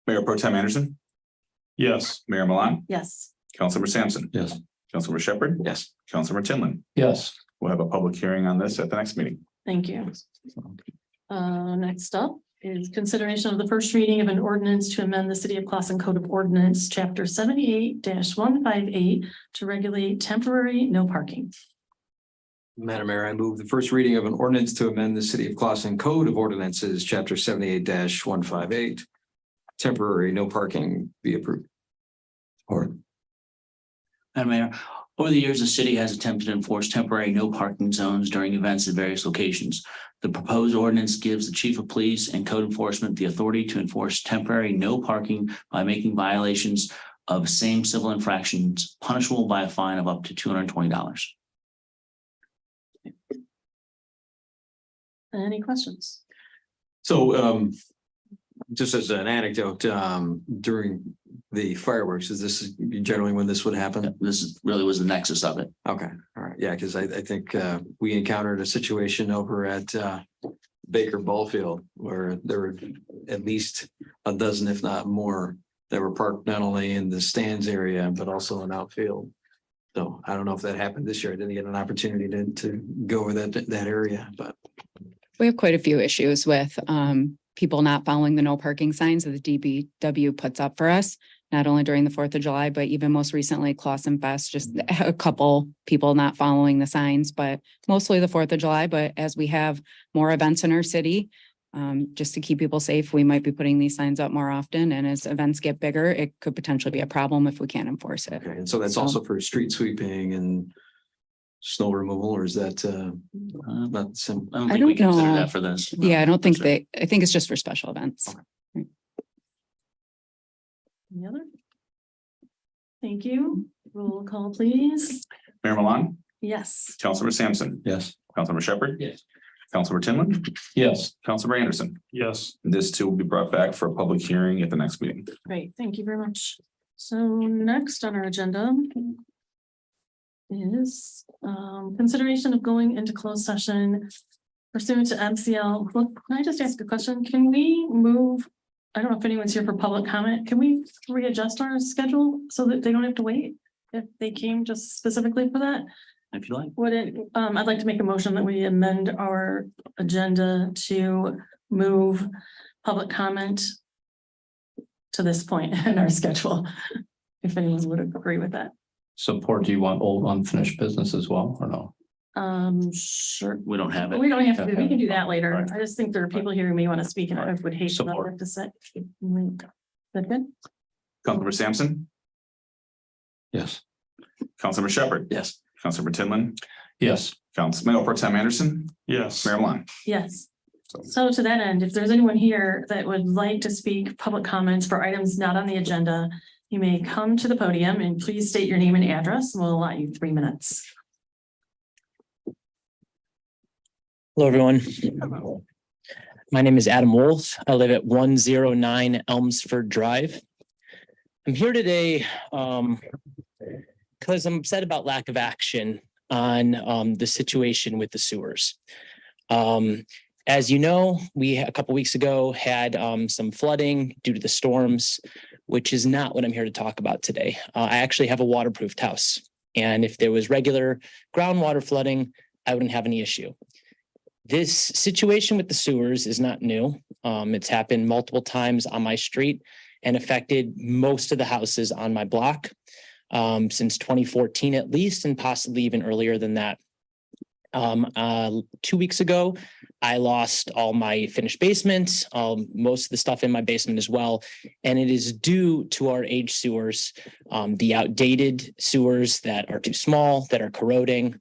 Mayor Pro Tem Anderson, Yes. Mayor Milan, Yes. Councilmember Sampson. Yes. Councilmember Shepherd. Yes. Councilmember Tinlin. Yes. We'll have a public hearing on this at the next meeting. Thank you. Next up is consideration of the first reading of an ordinance to amend the City of Clausen Code of Ordinance, Chapter 78-158 to regulate temporary no parking. Madam Mayor, I move the first reading of an ordinance to amend the City of Clausen Code of Ordinances, Chapter 78-158. Temporary no parking be approved. Or Madam Mayor, over the years, the city has attempted to enforce temporary no parking zones during events at various locations. The proposed ordinance gives the chief of police and code enforcement the authority to enforce temporary no parking by making violations of same civil infractions punishable by a fine of up to $220. Any questions? so, just as an anecdote, during the fireworks, is this generally when this would happen? This really was the nexus of it. Okay, all right, yeah, because I think we encountered a situation over at Baker Ballfield where there were at least a dozen, if not more, that were parked not only in the stands area, but also in outfield. So I don't know if that happened this year. I didn't get an opportunity to go over that area, but. We have quite a few issues with people not following the no parking signs that the DBW puts up for us, not only during the 4th of July, but even most recently Clausen Fest, just a couple people not following the signs, but mostly the 4th of July. But as we have more events in our city, just to keep people safe, we might be putting these signs up more often. And as events get bigger, it could potentially be a problem if we can't enforce it. Okay, and so that's also for street sweeping and snow removal, or is that not some? I don't I think we don't consider know. that for this. Yeah, I don't think That's I think it's just for special events. Okay. Any other? Thank you. Roll call, please. Mayor Milan, Yes. Councilmember Sampson. Yes. Councilmember Shepherd. Yes. Councilmember Tinlin. Yes. Councilmember Anderson. Yes. This too will be brought back for a public hearing at the next meeting. Great, thank you very much. So next on our agenda is consideration of going into closed session pursuant to MCL. Look, can I just ask a question? Can we move? I don't know if anyone's here for public comment. Can we readjust our schedule so that they don't have to wait? If they came just specifically for that? If you like. Would it, I'd like to make a motion that we amend our agenda to move public comment to this point in our schedule. If anyone would agree with that. Support, do you want old unfinished business as well or no? Sure. We don't have it. We don't have to, we can do that later. Right. I just think there are people here who may want to speak and I would hate to not Support. have to say. Is that good? Councilmember Sampson, Yes. Councilmember Shepherd. Yes. Councilmember Tinlin, Yes. Mayor Pro Tem Anderson, Yes. Mayor Milan. Yes. So to that end, if there's anyone here that would like to speak public comments for items not on the agenda, you may come to the podium and please state your name and address. We'll allow you 3 minutes. Hello, everyone. My name is Adam Wolf. I live at 109 Elmsford Drive. I'm here today because I'm upset about lack of action on the situation with the sewers. As you know, we a couple weeks ago had some flooding due to the storms, which is not what I'm here to talk about today. I actually have a waterproofed house, and if there was regular groundwater flooding, I wouldn't have any issue. This situation with the sewers is not new. It's happened multiple times on my street and affected most of the houses on my block since 2014 at least, and possibly even earlier than that. 2 weeks ago, I lost all my finished basements, most of the stuff in my basement as well. And it is due to our aged sewers, the outdated sewers that are too small, that are corroding.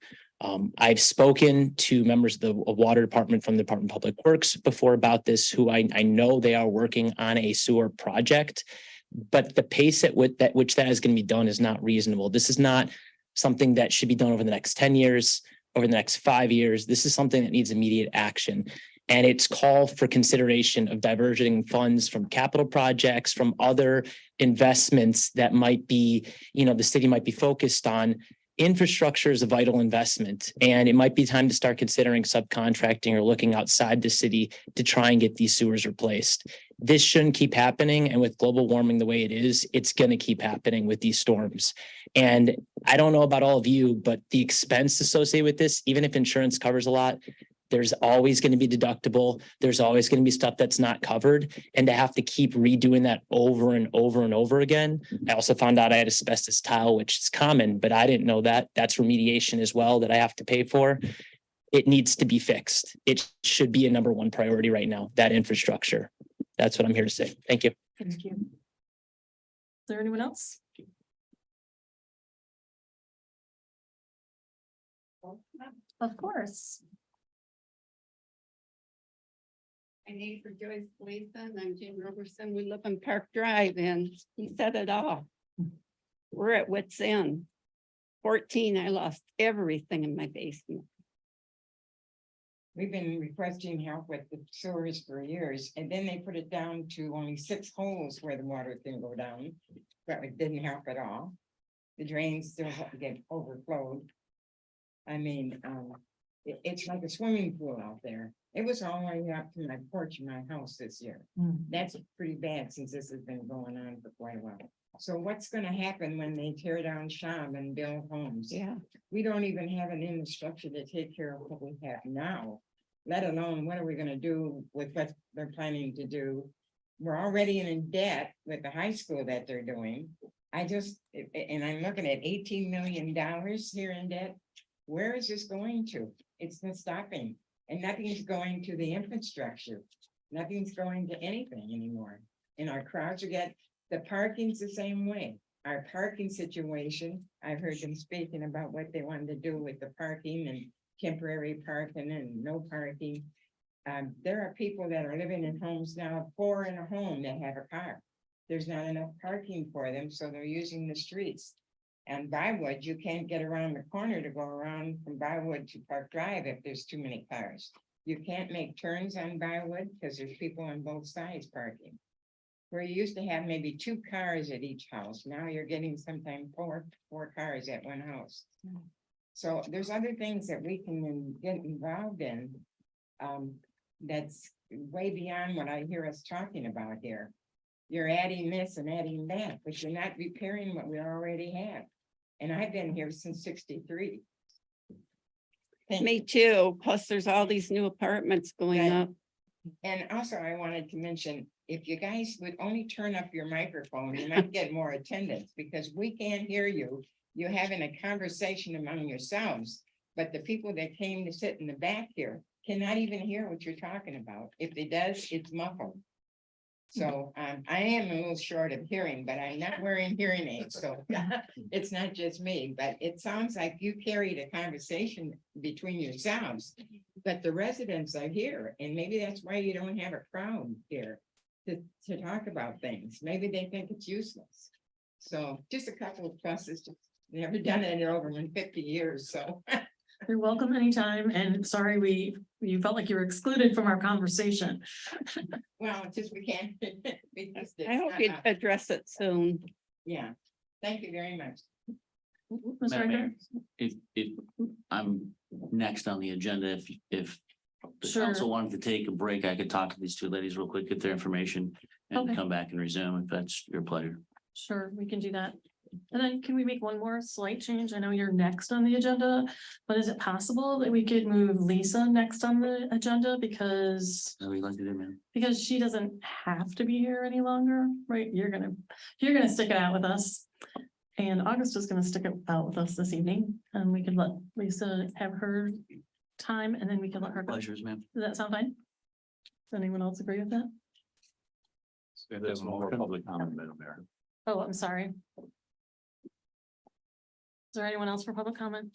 I've spoken to members of the water department from the Department of Public Works before about this, who I know they are working on a sewer project, but the pace at which that is going to be done is not reasonable. This is not something that should be done over the next 10 years, over the next 5 years. This is something that needs immediate action. And it's call for consideration of diverting funds from capital projects, from other investments that might be, the city might be focused on. Infrastructure is a vital investment, and it might be time to start considering subcontracting or looking outside the city to try and get these sewers replaced. This shouldn't keep happening. And with global warming the way it is, it's going to keep happening with these storms. And I don't know about all of you, but the expense associated with this, even if insurance covers a lot, there's always going to be deductible. There's always going to be stuff that's not covered. And to have to keep redoing that over and over and over again. I also found out I had asbestos tile, which is common, but I didn't know that. That's remediation as well that I have to pay for. It needs to be fixed. It should be a number one priority right now, that infrastructure. That's what I'm here to say. Thank you. Thank you. Is there anyone else? Of course. My neighbor Joyce Gleason, I'm Jim Roberson. We live on Park Drive, and he said it all. We're at wit's end. 14, I lost everything in my basement. We've been requesting help with the sewers for years, and then they put it down to only 6 holes where the water can go down, but it didn't help at all. The drains still get overflowed. I mean, it's like a swimming pool out there. It was all the way up to my porch in my house this year. That's pretty bad since this has been going on for quite a while. So what's gonna happen when they tear down Sham and build homes? Yeah. We don't even have an infrastructure to take care of what we have now, let alone what are we gonna do with what they're planning to do? We're already in debt with the high school that they're doing. And I'm looking at $18 million here in debt. Where is this going to? It's not stopping, and nothing's going to the infrastructure. Nothing's going to anything anymore. And our crowds the parking's the same way. Our parking situation, I've heard them speaking about what they wanted to do with the parking and temporary parking and no parking. There are people that are living in homes now, 4 in a home that have a car. There's not enough parking for them, so they're using the streets. And Bywood, you can't get around the corner to go around from Bywood to Park Drive if there's too many cars. You can't make turns on Bywood because there's people on both sides parking. Where you used to have maybe 2 cars at each house, now you're getting sometimes four cars at one house. So there's other things that we can get involved in. That's way beyond what I hear us talking about here. You're adding this and adding that, but you're not repairing what we already have. And I've been here since 63. Me too. Plus there's all these new apartments going up. And also I wanted to mention, if you guys would only turn up your microphone, you might get more attendance because we can't hear you. You're having a conversation among yourselves, but the people that came to sit in the back here cannot even hear what you're talking about. If it does, it's muffled. So I am a little short of hearing, but I'm not wearing hearing aids, so it's not just me, but it sounds like you carried a conversation between yourselves. But the residents are here, and maybe that's why you don't have a crowd here to talk about things. Maybe they think it's useless. So just a couple of pluses, never done it in over 50 years, so. You're welcome anytime, and sorry you felt like you were excluded from our conversation. Well, it's just we can't. I hope you address it soon. Yeah, thank you very much. Ms. Madam Ryder? Mayor, if I'm next on the agenda, if the Sure. council wanted to take a break, I could talk to these two ladies real quick, get their information and Okay. come back and resume if that's your pleasure. Sure, we can do that. And then can we make one more slight change? I know you're next on the agenda, but is it possible that we could move Lisa next on the agenda because How we like to do, man? she doesn't have to be here any longer, right? You're gonna stick it out with us. And August is gonna stick it out with us this evening, and we could let Lisa have her time, and then we can let her go. Does Pleasures, ma'am. that sound fine? Does anyone else agree with that? There's no more public comment, Madam Mayor. Oh, I'm sorry. Is there anyone else for public comment?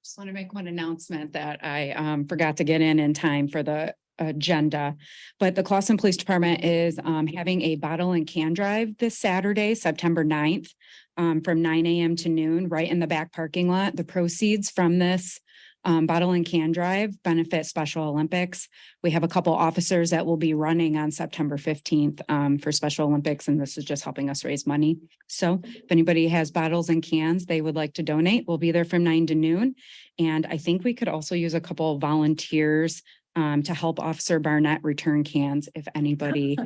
Just want to make one announcement that I forgot to get in time for the agenda. But the Clawson Police Department is having a bottle and can drive this Saturday, September 9th, from 9 a.m. to noon, right in the back parking lot. The proceeds from this bottle and can drive benefit Special Olympics. We have a couple officers that will be running on September 15th for Special Olympics, and this is just helping us raise money. So if anybody has bottles and cans they would like to donate, we'll be there from 9 to noon. And I think we could also use a couple of volunteers to help Officer Barnett return cans if anybody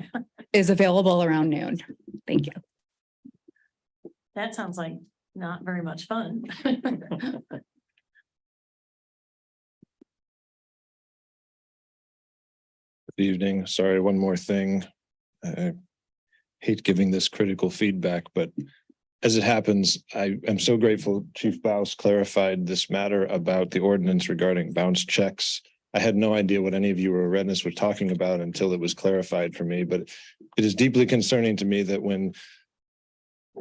is available around noon. Thank you. That sounds like not very much fun. Good evening. Sorry, one more thing. I hate giving this critical feedback, but as it happens, I am so grateful Chief Baus clarified this matter about the ordinance regarding bounce checks. I had no idea what any of you or Redness were talking about until it was clarified for me, but it is deeply concerning to me that when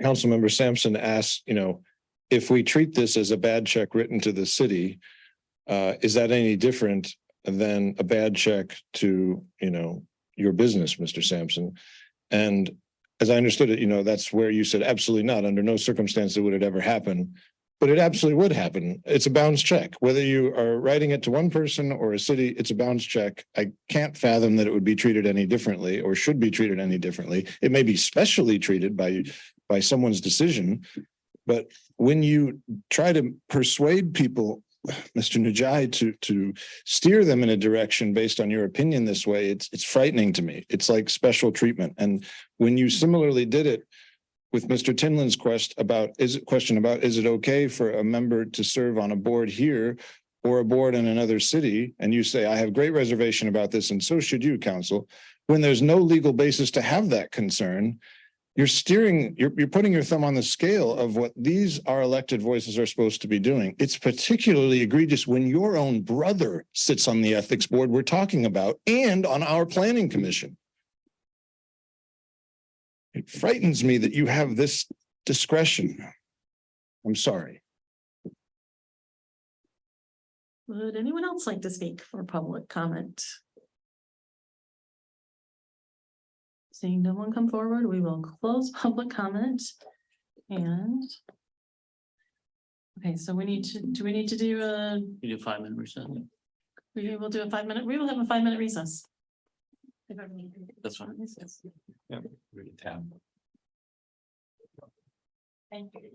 Councilmember Sampson asked, if we treat this as a bad check written to the city, is that any different than a bad check to, your business, Mr. Sampson? And as I understood it, that's where you said absolutely not. Under no circumstances would it ever happen. But it absolutely would happen. It's a bounce check. Whether you are writing it to one person or a city, it's a bounce check. I can't fathom that it would be treated any differently or should be treated any differently. It may be specially treated by someone's decision. But when you try to persuade people, Mr. Nujai, to steer them in a direction based on your opinion this way, it's frightening to me. It's like special treatment. And when you similarly did it with Mr. Tinlin's question about is it okay for a member to serve on a board here or a board in another city? And you say, I have great reservation about this, and so should you, counsel. When there's no legal basis to have that concern, you're putting your thumb on the scale of what these our elected voices are supposed to be doing. It's particularly egregious when your own brother sits on the ethics board we're talking about and on our planning commission. It frightens me that you have this discretion. I'm sorry. Would anyone else like to speak for public comment? Seeing no one come forward, we will close public comment. And okay, so do we need to do a, You do 5 minute recess. we will do a 5 minute, we will have a 5 minute recess. That's fine. Recess. Thank you.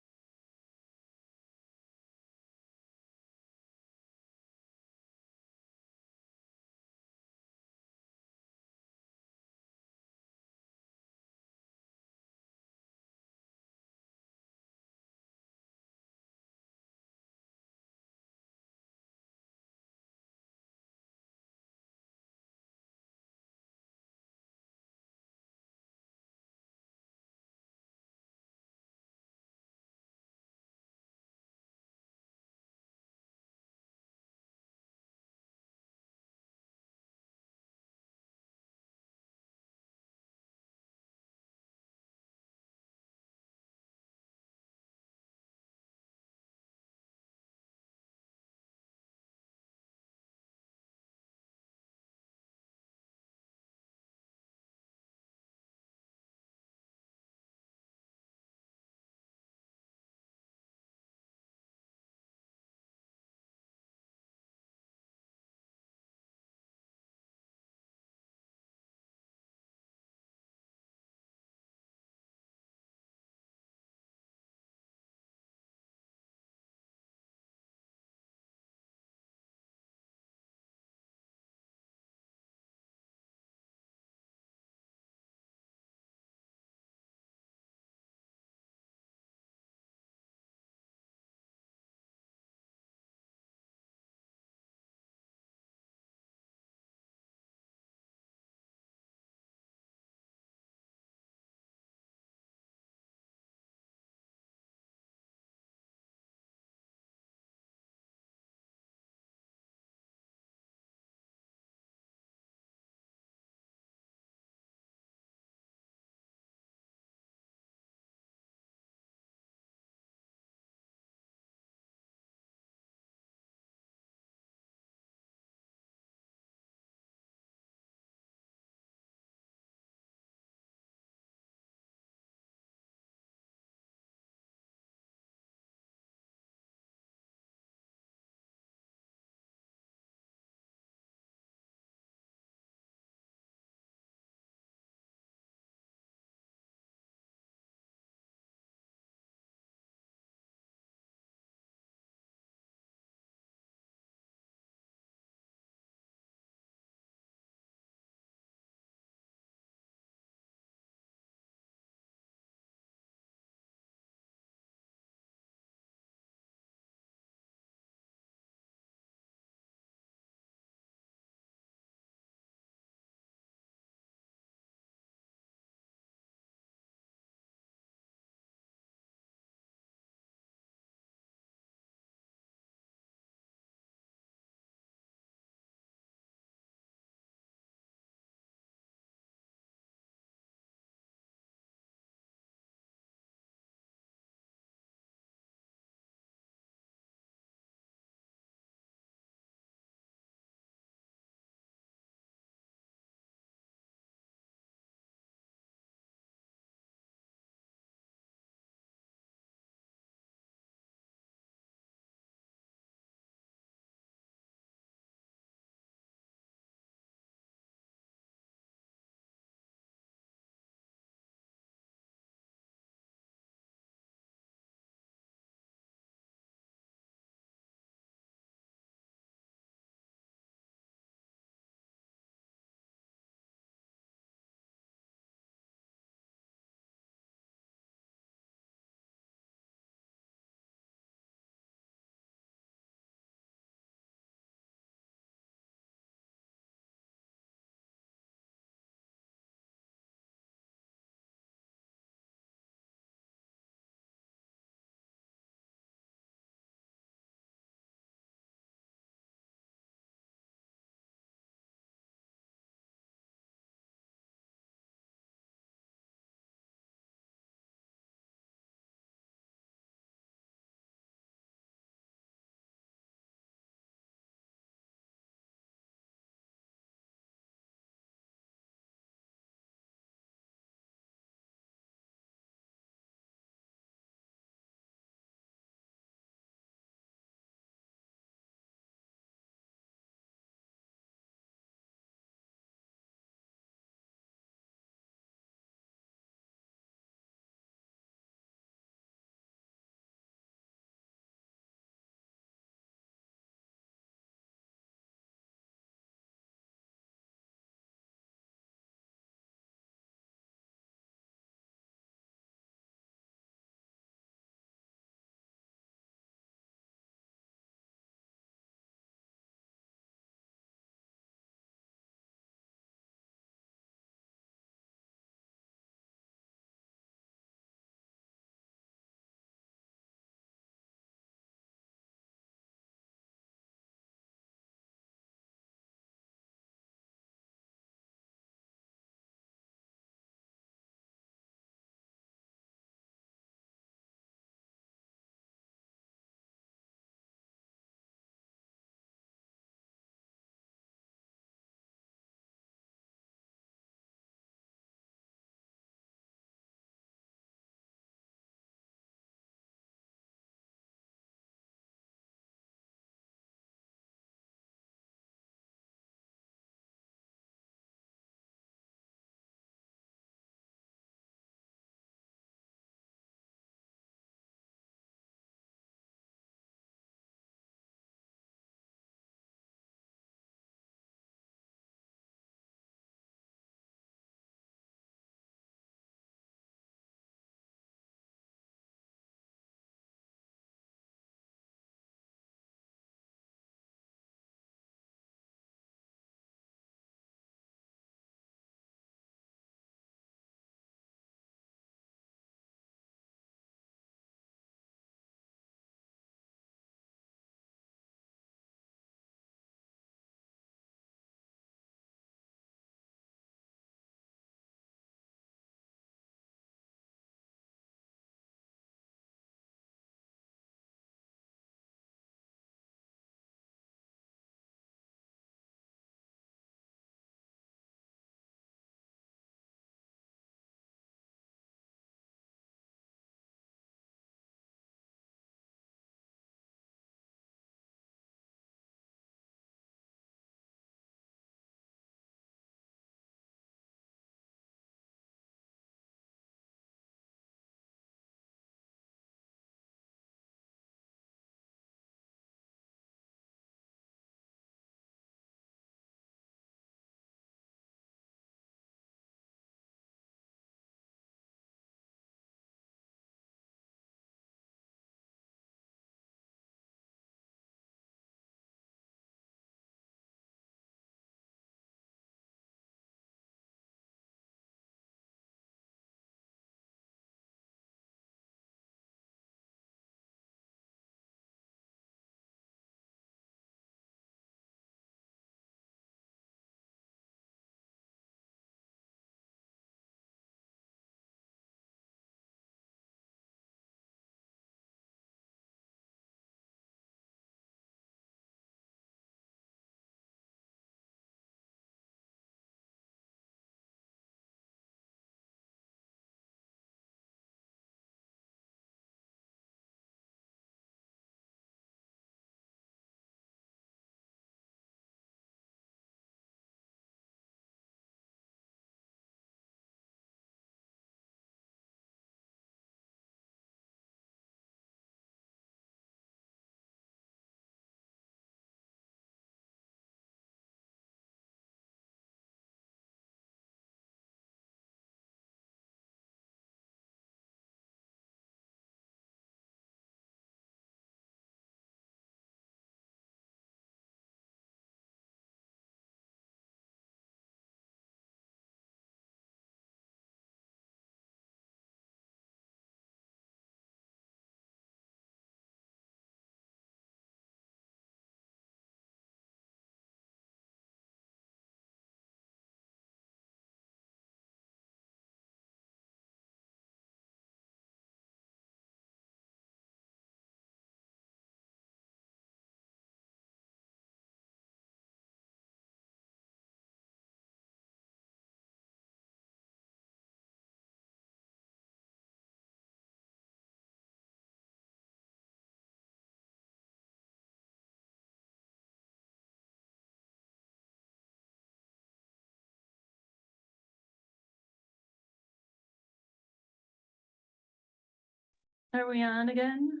Are we on again?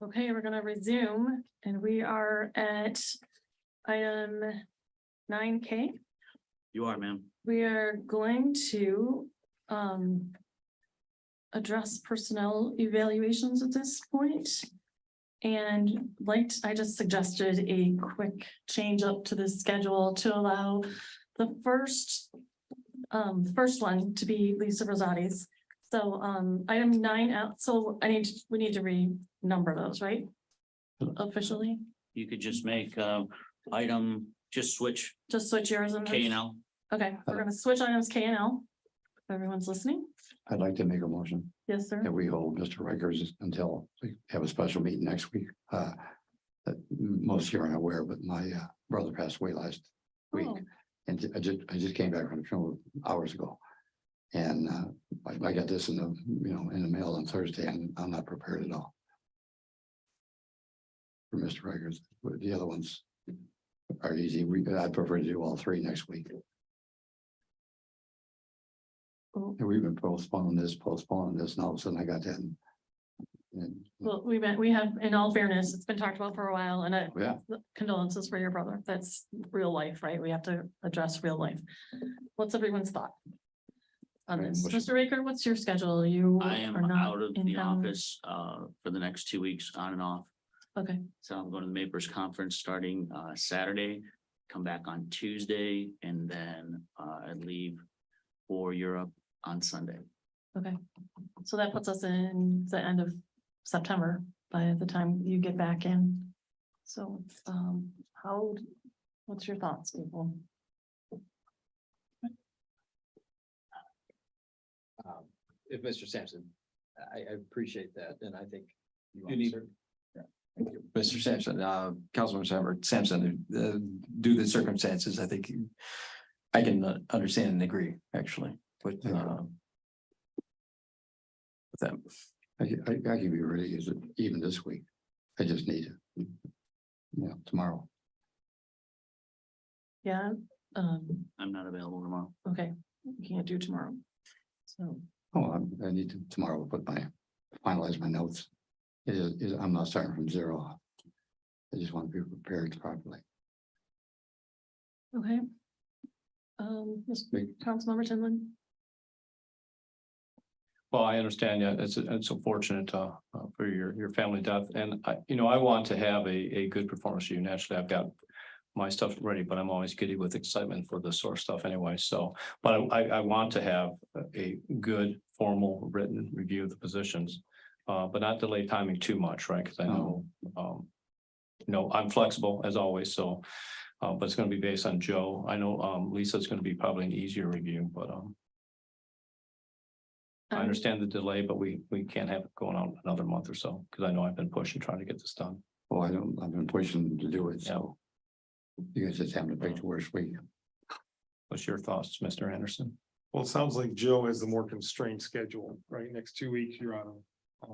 Okay, we're gonna resume and we are at item 9K. You are, ma'am. We are going to address personnel evaluations at this point. And I just suggested a quick change up to the schedule to allow the first one to be Lisa Rosati's. So item 9 out, so we need to renumber those, right? Officially, You could just make just switch just switch yours and. K and L. Okay, we're gonna switch items K and L. If everyone's listening, I'd like to make a motion yes, sir. that we hold Mr. Rikers until we have a special meeting next week. That most here aren't aware, but my brother passed away last week. Oh. And I just came back from the funeral hours ago. And I got this in the mail on Thursday, and I'm not prepared at all. For Mr. Rikers, the other ones are easy. I'd prefer to do all three next week. Oh. And we've been postponing this, and all of a sudden I got that. And Well, we have, in all fairness, it's been talked about for a while and yeah, condolences for your brother. That's real life, right? We have to address real life. What's everyone's thought on Right, this? what's- Mr. Baker, what's your schedule? You I am are not out of in the town? office for the next 2 weeks on and off. Okay, So I'm going to the Mapers Conference starting Saturday, come back on Tuesday, and then I leave for Europe on Sunday. okay. So that puts us in the end of September by the time you get back in. So what's your thoughts, people? If Mr. Sampson, I appreciate that, and I think. You need- Mr. Sampson, Councilmember Sampson, due to the circumstances, I think I can understand and agree, actually, with them. I can be ready even this week. I just need it. Tomorrow. Yeah, I'm not available tomorrow. okay, you can't do tomorrow. So, I need to tomorrow finalize my notes. I'm not starting from zero. I just want to be prepared properly. okay. Councilmember Tinlin, Well, I understand, yeah, it's unfortunate for your family death, and I want to have a good performance for you. Naturally, I've got my stuff ready, but I'm always giddy with excitement for the source stuff anyway, so. But I want to have a good formal written review of the positions, but not delay timing too much, right? Because I know, I'm flexible as always, so. But it's gonna be based on Joe. I know Lisa's gonna be probably an easier review, but I understand the delay, but we can't have it going on another month or so, because I know I've been pushing, trying to get this done. Oh, I've been pushing to do it, so. You guys just have to pick the worst week. What's your thoughts, Mr. Anderson? Well, it sounds like Joe has the more constrained schedule, right? Next 2 weeks, you're on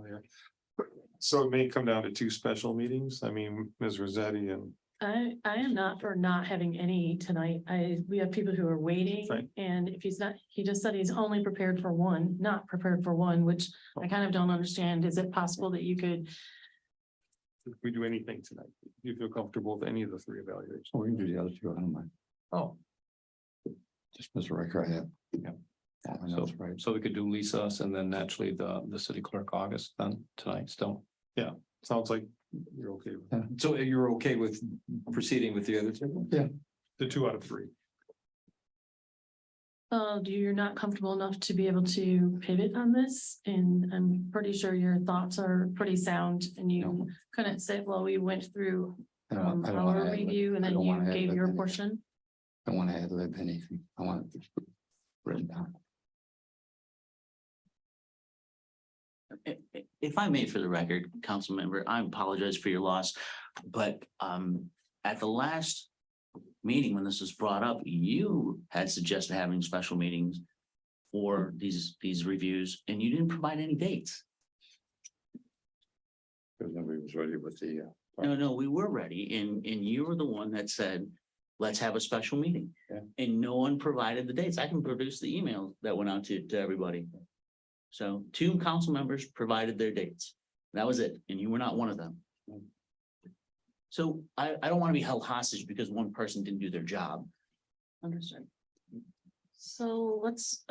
there. So it may come down to 2 special meetings. I mean, Ms. Rossetti and I am not for not having any tonight. We have people who are waiting. Right. And if he just said he's only prepared for one, not prepared for one, which I kind of don't understand. Is it possible that you could? if we do anything tonight, you feel comfortable with any of the 3 evaluations? So we can do the other 2, I don't mind. Oh, Just Mr. Riker, I have. Yeah. I know that's right. So we could do Lisa's and then naturally the city clerk August then tonight still. sounds like you're okay with that. So you're okay with proceeding with the other two? Yeah. The 2 out of 3. You're not comfortable enough to be able to pivot on this, and I'm pretty sure your thoughts are pretty sound, and you couldn't say, well, we went through I don't our wanna add- review and I then don't you wanna add gave that your many. portion. I don't want to ad lib anything. I want it written down. If I may, for the record, council member, I apologize for your loss, but at the last meeting, when this was brought up, you had suggested having special meetings for these reviews, and you didn't provide any dates. Because nobody was ready with the. No, we were ready, and you were the one that said let's have a special meeting. Yeah. And no one provided the dates. I can produce the email that went out to everybody. So 2 council members provided their dates. That was it, and you were not one of them. So I don't want to be held hostage because one person didn't do their job. Understood. So let's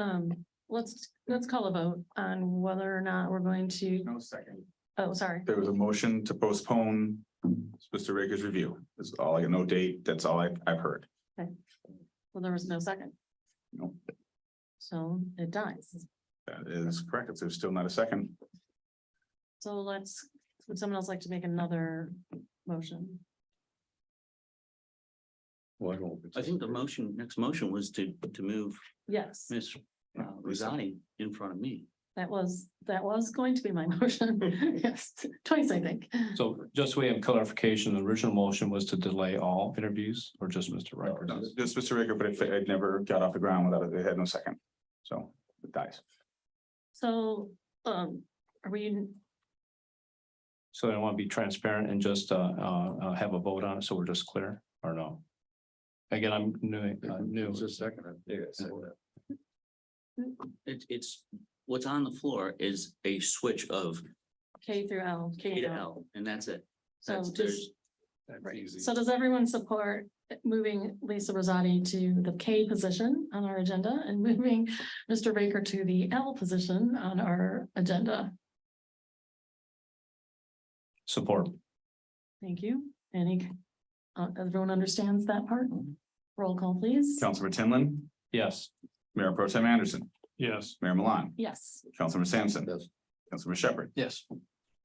call a vote on whether or not we're going to, No second. oh, sorry. There was a motion to postpone Mr. Raker's review. That's all, I got no date. That's all I've heard. Well, there was no second. No. So it dies. That is correct. If there's still not a second, So would someone else like to make another motion? I think the next motion was to move Yes, Ms. Rosati in front of me. that was going to be my motion. Yes, twice, I think. So just so we have clarification, the original motion was to delay all interviews or just Mr. Riker? no, just Mr. Raker, but it never got off the ground without it had no second. So it dies. So, are we, So I want to be transparent and just have a vote on it, so we're just clear, or no? Again, I'm new. It's what's on the floor is a switch of K through L, K K to to L? L, and that's it. So That's, does, there's, right. So does everyone support moving Lisa Rosati to the K position on our agenda and moving Mr. Baker to the L position on our agenda? Support. Thank you. Everyone understands that part? Roll call, please. Councilmember Tinlin, Yes. Mayor Pro Tem Anderson, Yes. Mayor Milan, Yes. Councilmember Sampson. Councilmember Shepherd. Yes.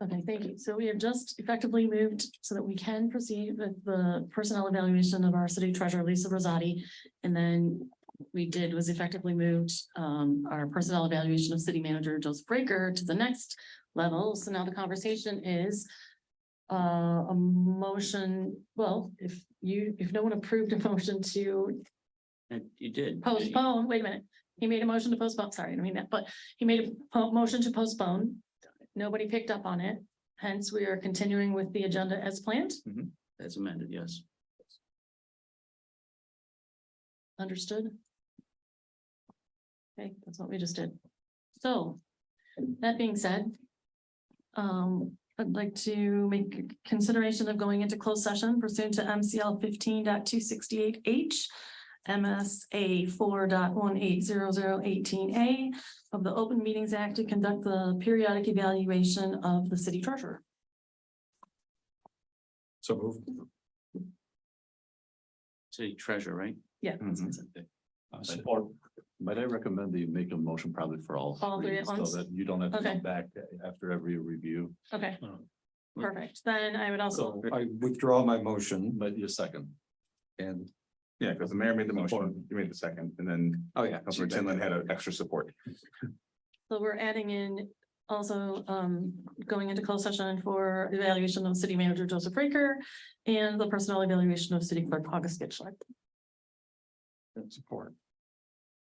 Okay, thank you. So we have just effectively moved so that we can proceed with the personnel evaluation of our city treasurer, Lisa Rosati. And then we did was effectively moved our personnel evaluation of city manager Joseph Breaker to the next level. So now the conversation is a motion, well, if no one approved a motion to and you did. postpone, wait a minute. He made a motion to postpone, sorry, I don't mean that, but he made a motion to postpone. Nobody picked up on it. Hence, we are continuing with the agenda as planned. That's amended, yes. Understood? Okay, that's what we just did. So, that being said, I'd like to make consideration of going into closed session pursuant to MCL 15.268H. MSA 4.180018A of the Open Meetings Act to conduct the periodic evaluation of the city treasurer. So move. City treasurer, right? Yeah. Support. Might I recommend that you make a motion probably for all All three at so once? that you don't have to Okay. come back after every review. Okay. Perfect. Then I would also, So I withdraw my motion. But your second. And, Yeah, because the mayor made the motion, you made the second, and then oh yeah. Councilmember Tinlin had an extra support. so we're adding in also going into closed session for evaluation of city manager Joseph Raker and the personnel evaluation of city clerk August Gitschler. Support.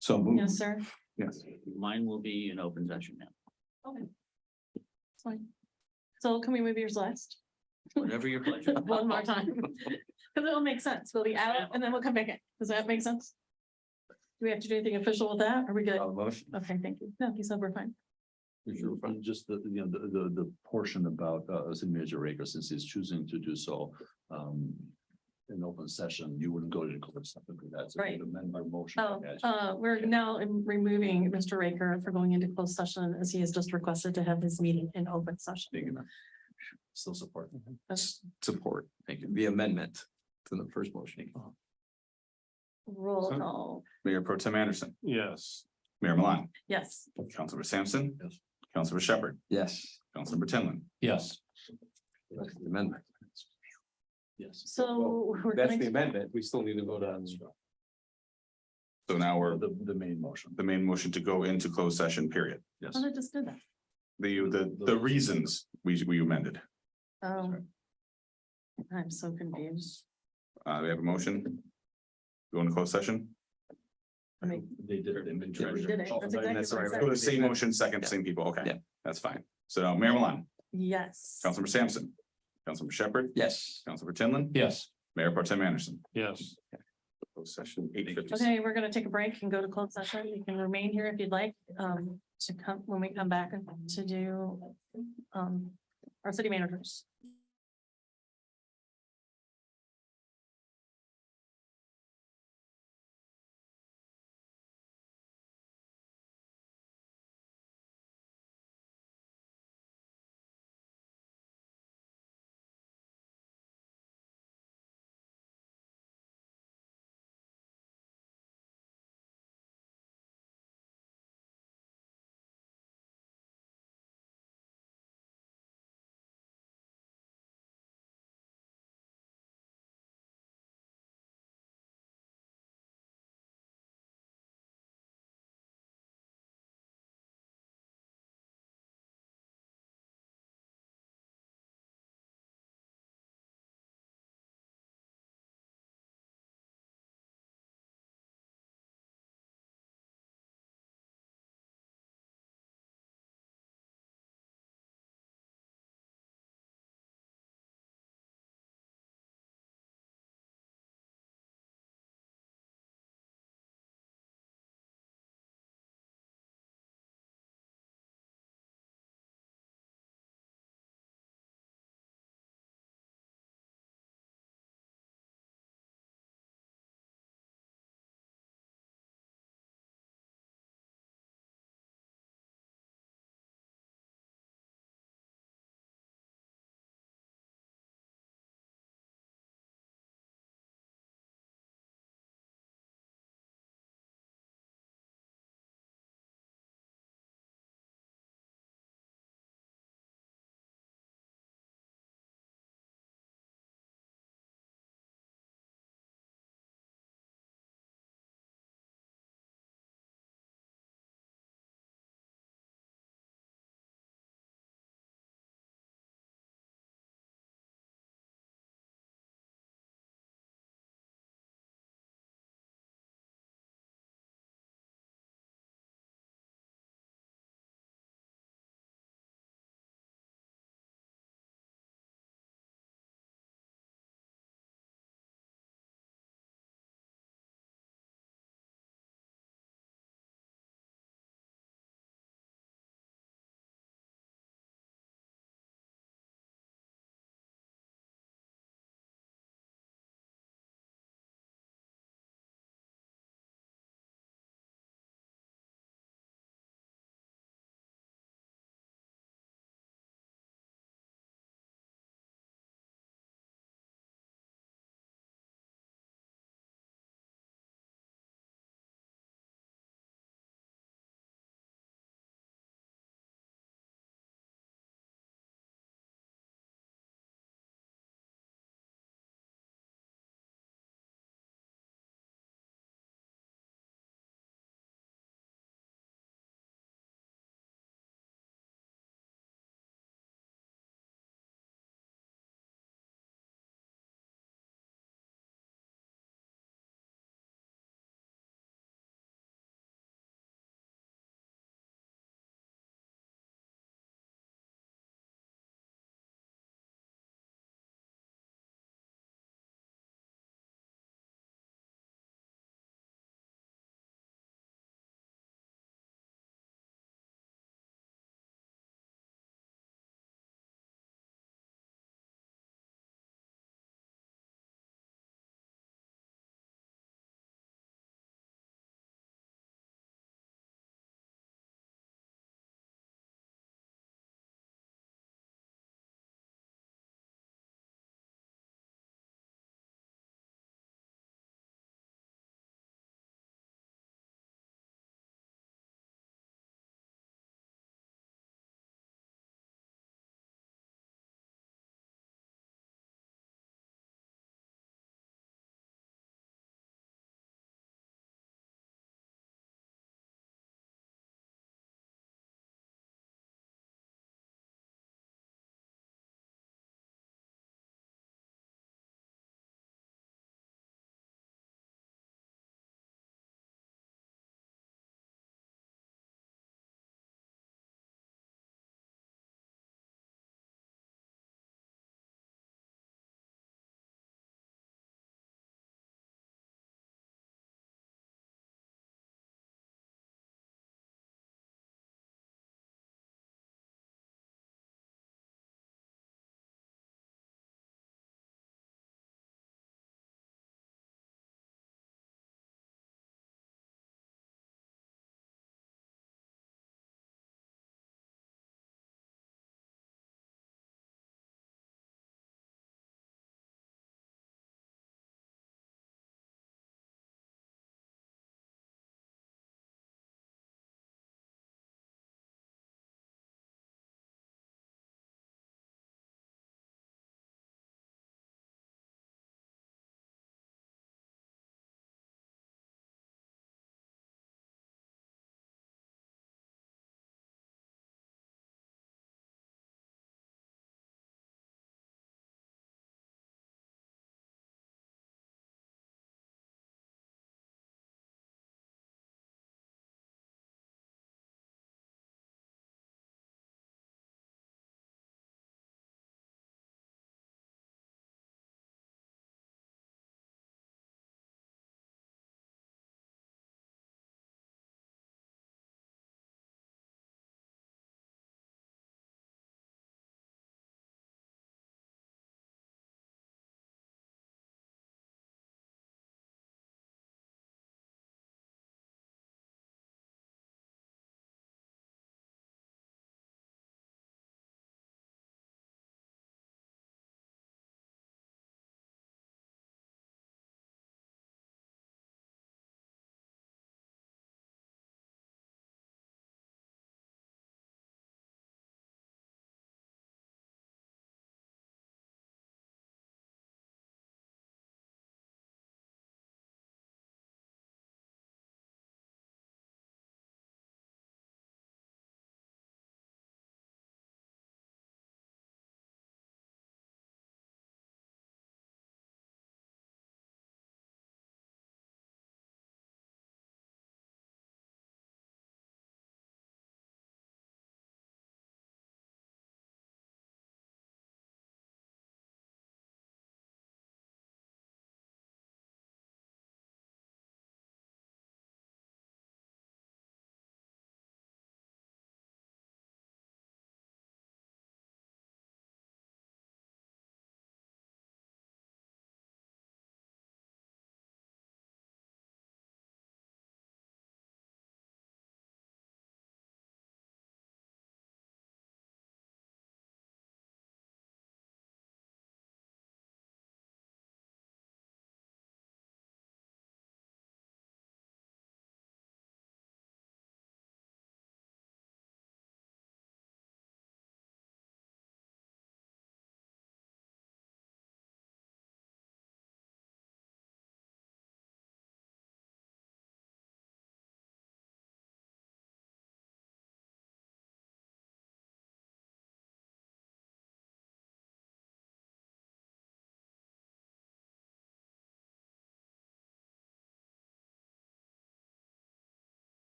So move. Yes, sir. Yes. Mine will be an open session now, Okay. It's fine. So can we move yours last? whatever your pleasure. One more time. Because it'll make sense. We'll be out and then we'll come back in. Does that make sense? Do we have to do anything official with that? Are we good? Motion. Okay, thank you. No, he said we're fine. Just the portion about city manager Raker, since he's choosing to do so in open session, you wouldn't go to the closed session for that. So Right. you'd amend your motion. We're now removing Mr. Raker for going into closed session as he has just requested to have his meeting in open session. Thank you, ma'am. Still support. Support. Thank you. The amendment to the first motion. Roll call. Mayor Pro Tem Anderson, Yes. Mayor Milan, Yes. Councilmember Sampson. Yes. Councilmember Shepherd, Yes. Councilmember Tinlin. Yes. That's the amendment. Yes. So we're That's going the to, amendment. We still need to vote on. So now we're The main motion. the main motion to go into closed session, period. Yes. I just did that. The reasons we amended. I'm so confused. We have a motion. Go into closed session. I mean, They did it in we did it. That's exactly That's what I right. said. So the same motion, second, same people. Yeah. Okay, that's fine. So now Mayor Milan, Yes. Councilmember Sampson, Councilmember Shepherd, Yes. Councilmember Tinlin, Yes. Mayor Pro Tem Anderson. Yes. Closed session 8:56. Okay, we're gonna take a break and go to closed session. You can remain here if you'd like, to come, when we come back and to do, our city managers.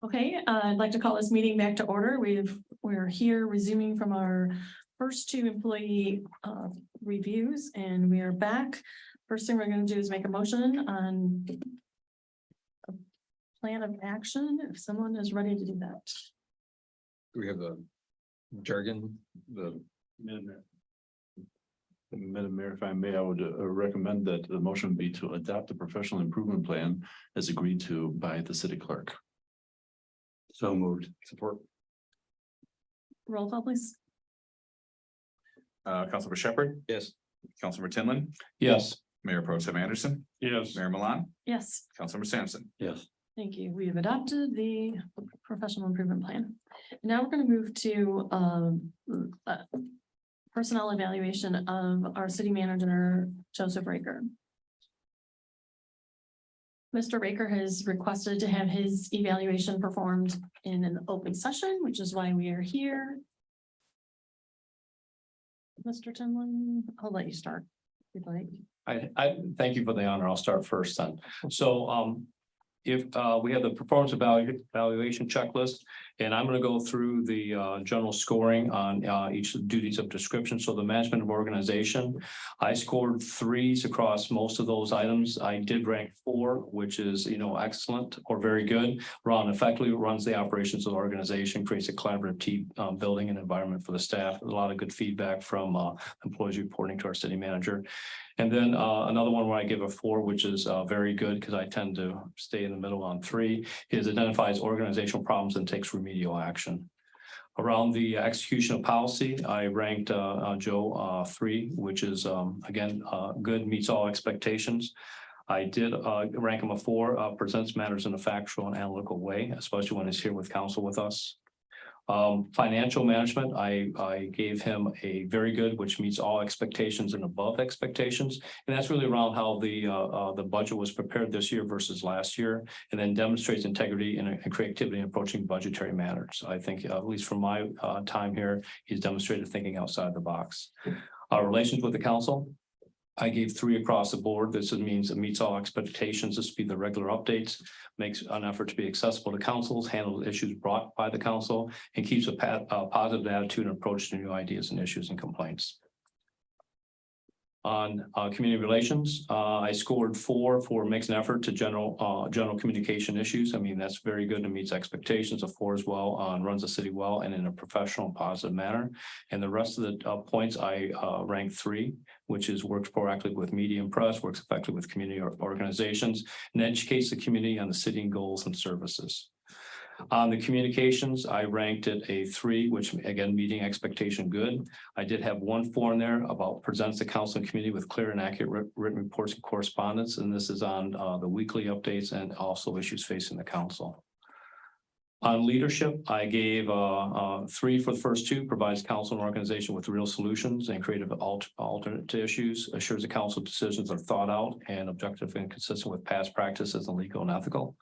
Okay, I'd like to call this meeting back to order. We're here resuming from our first two employee reviews, and we are back. First thing we're going to do is make a motion on a plan of action, if someone is ready to do that. We have the jargon, the. Madam Mayor, if I may, I would recommend that the motion be to adopt the professional improvement plan as agreed to by the city clerk. So moved. Support. Roll call, please. Councilmember Shepherd, Yes. Councilmember Tinlin, Yes. Mayor Pro Tem Anderson, Yes. Mayor Milan, Yes, Councilmember Sampson. Yes. thank you. We have adopted the professional improvement plan. Now we're going to move to personnel evaluation of our city manager, Joseph Raker. Mr. Raker has requested to have his evaluation performed in an open session, which is why we are here. Mr. Tinlin, I'll let you start. If you'd like. I thank you for the honor. I'll start first then. So if we have the performance evaluation checklist, and I'm going to go through the general scoring on each of the duties of description. So the management of organization, I scored 3s across most of those items. I did rank 4, which is, excellent or very good. Ron effectively runs the operations of the organization, creates a collaborative team building an environment for the staff. A lot of good feedback from employees reporting to our city manager. And then another one where I give a 4, which is very good because I tend to stay in the middle on 3, is identifies organizational problems and takes remedial action. Around the execution of policy, I ranked Joe 3, which is again good, meets all expectations. I did rank him a 4, presents matters in a factual and analytical way, especially when he's here with council with us. Financial management, I gave him a very good, which meets all expectations and above expectations. And that's really around how the budget was prepared this year versus last year, and then demonstrates integrity and creativity in approaching budgetary matters. I think, at least from my time here, he's demonstrated thinking outside the box. Our relations with the council, I gave 3 across the board. This means it meets all expectations. This would be the regular updates, makes an effort to be accessible to councils, handles issues brought by the council, and keeps a positive attitude and approach to new ideas and issues and complaints. On community relations, I scored 4 for makes an effort to general communication issues. I mean, that's very good and meets expectations. A 4 as well, runs the city well and in a professional and positive manner. And the rest of the points I ranked 3, which is works proactively with media and press, works effectively with community organizations, and educates the community on the city goals and services. On the communications, I ranked it a 3, which again, meeting expectation good. I did have 1 4 in there about presents the council and community with clear and accurate written reports and correspondence. And this is on the weekly updates and also issues facing the council. On leadership, I gave 3 for the first 2, provides council and organization with real solutions and creative alternate to issues, assures the council decisions are thought out and objective and consistent with past practices and legal and ethical.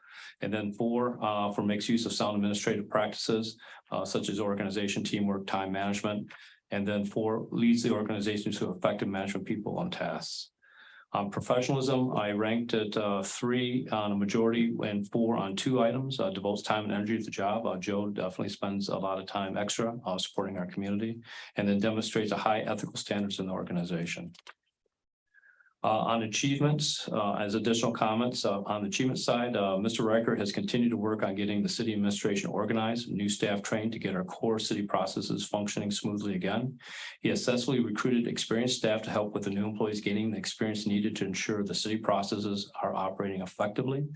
And then 4 for makes use of sound administrative practices, such as organization, teamwork, time management. And then 4 leads the organization to effective management people on tasks. On professionalism, I ranked it 3 on a majority and 4 on 2 items, devotes time and energy to the job. Joe definitely spends a lot of time extra supporting our community, and then demonstrates a high ethical standards in the organization. On achievements, as additional comments on the achievement side, Mr. Riker has continued to work on getting the city administration organized, new staff trained to get our core city processes functioning smoothly again. He has successfully recruited experienced staff to help with the new employees gaining the experience needed to ensure the city processes are operating effectively.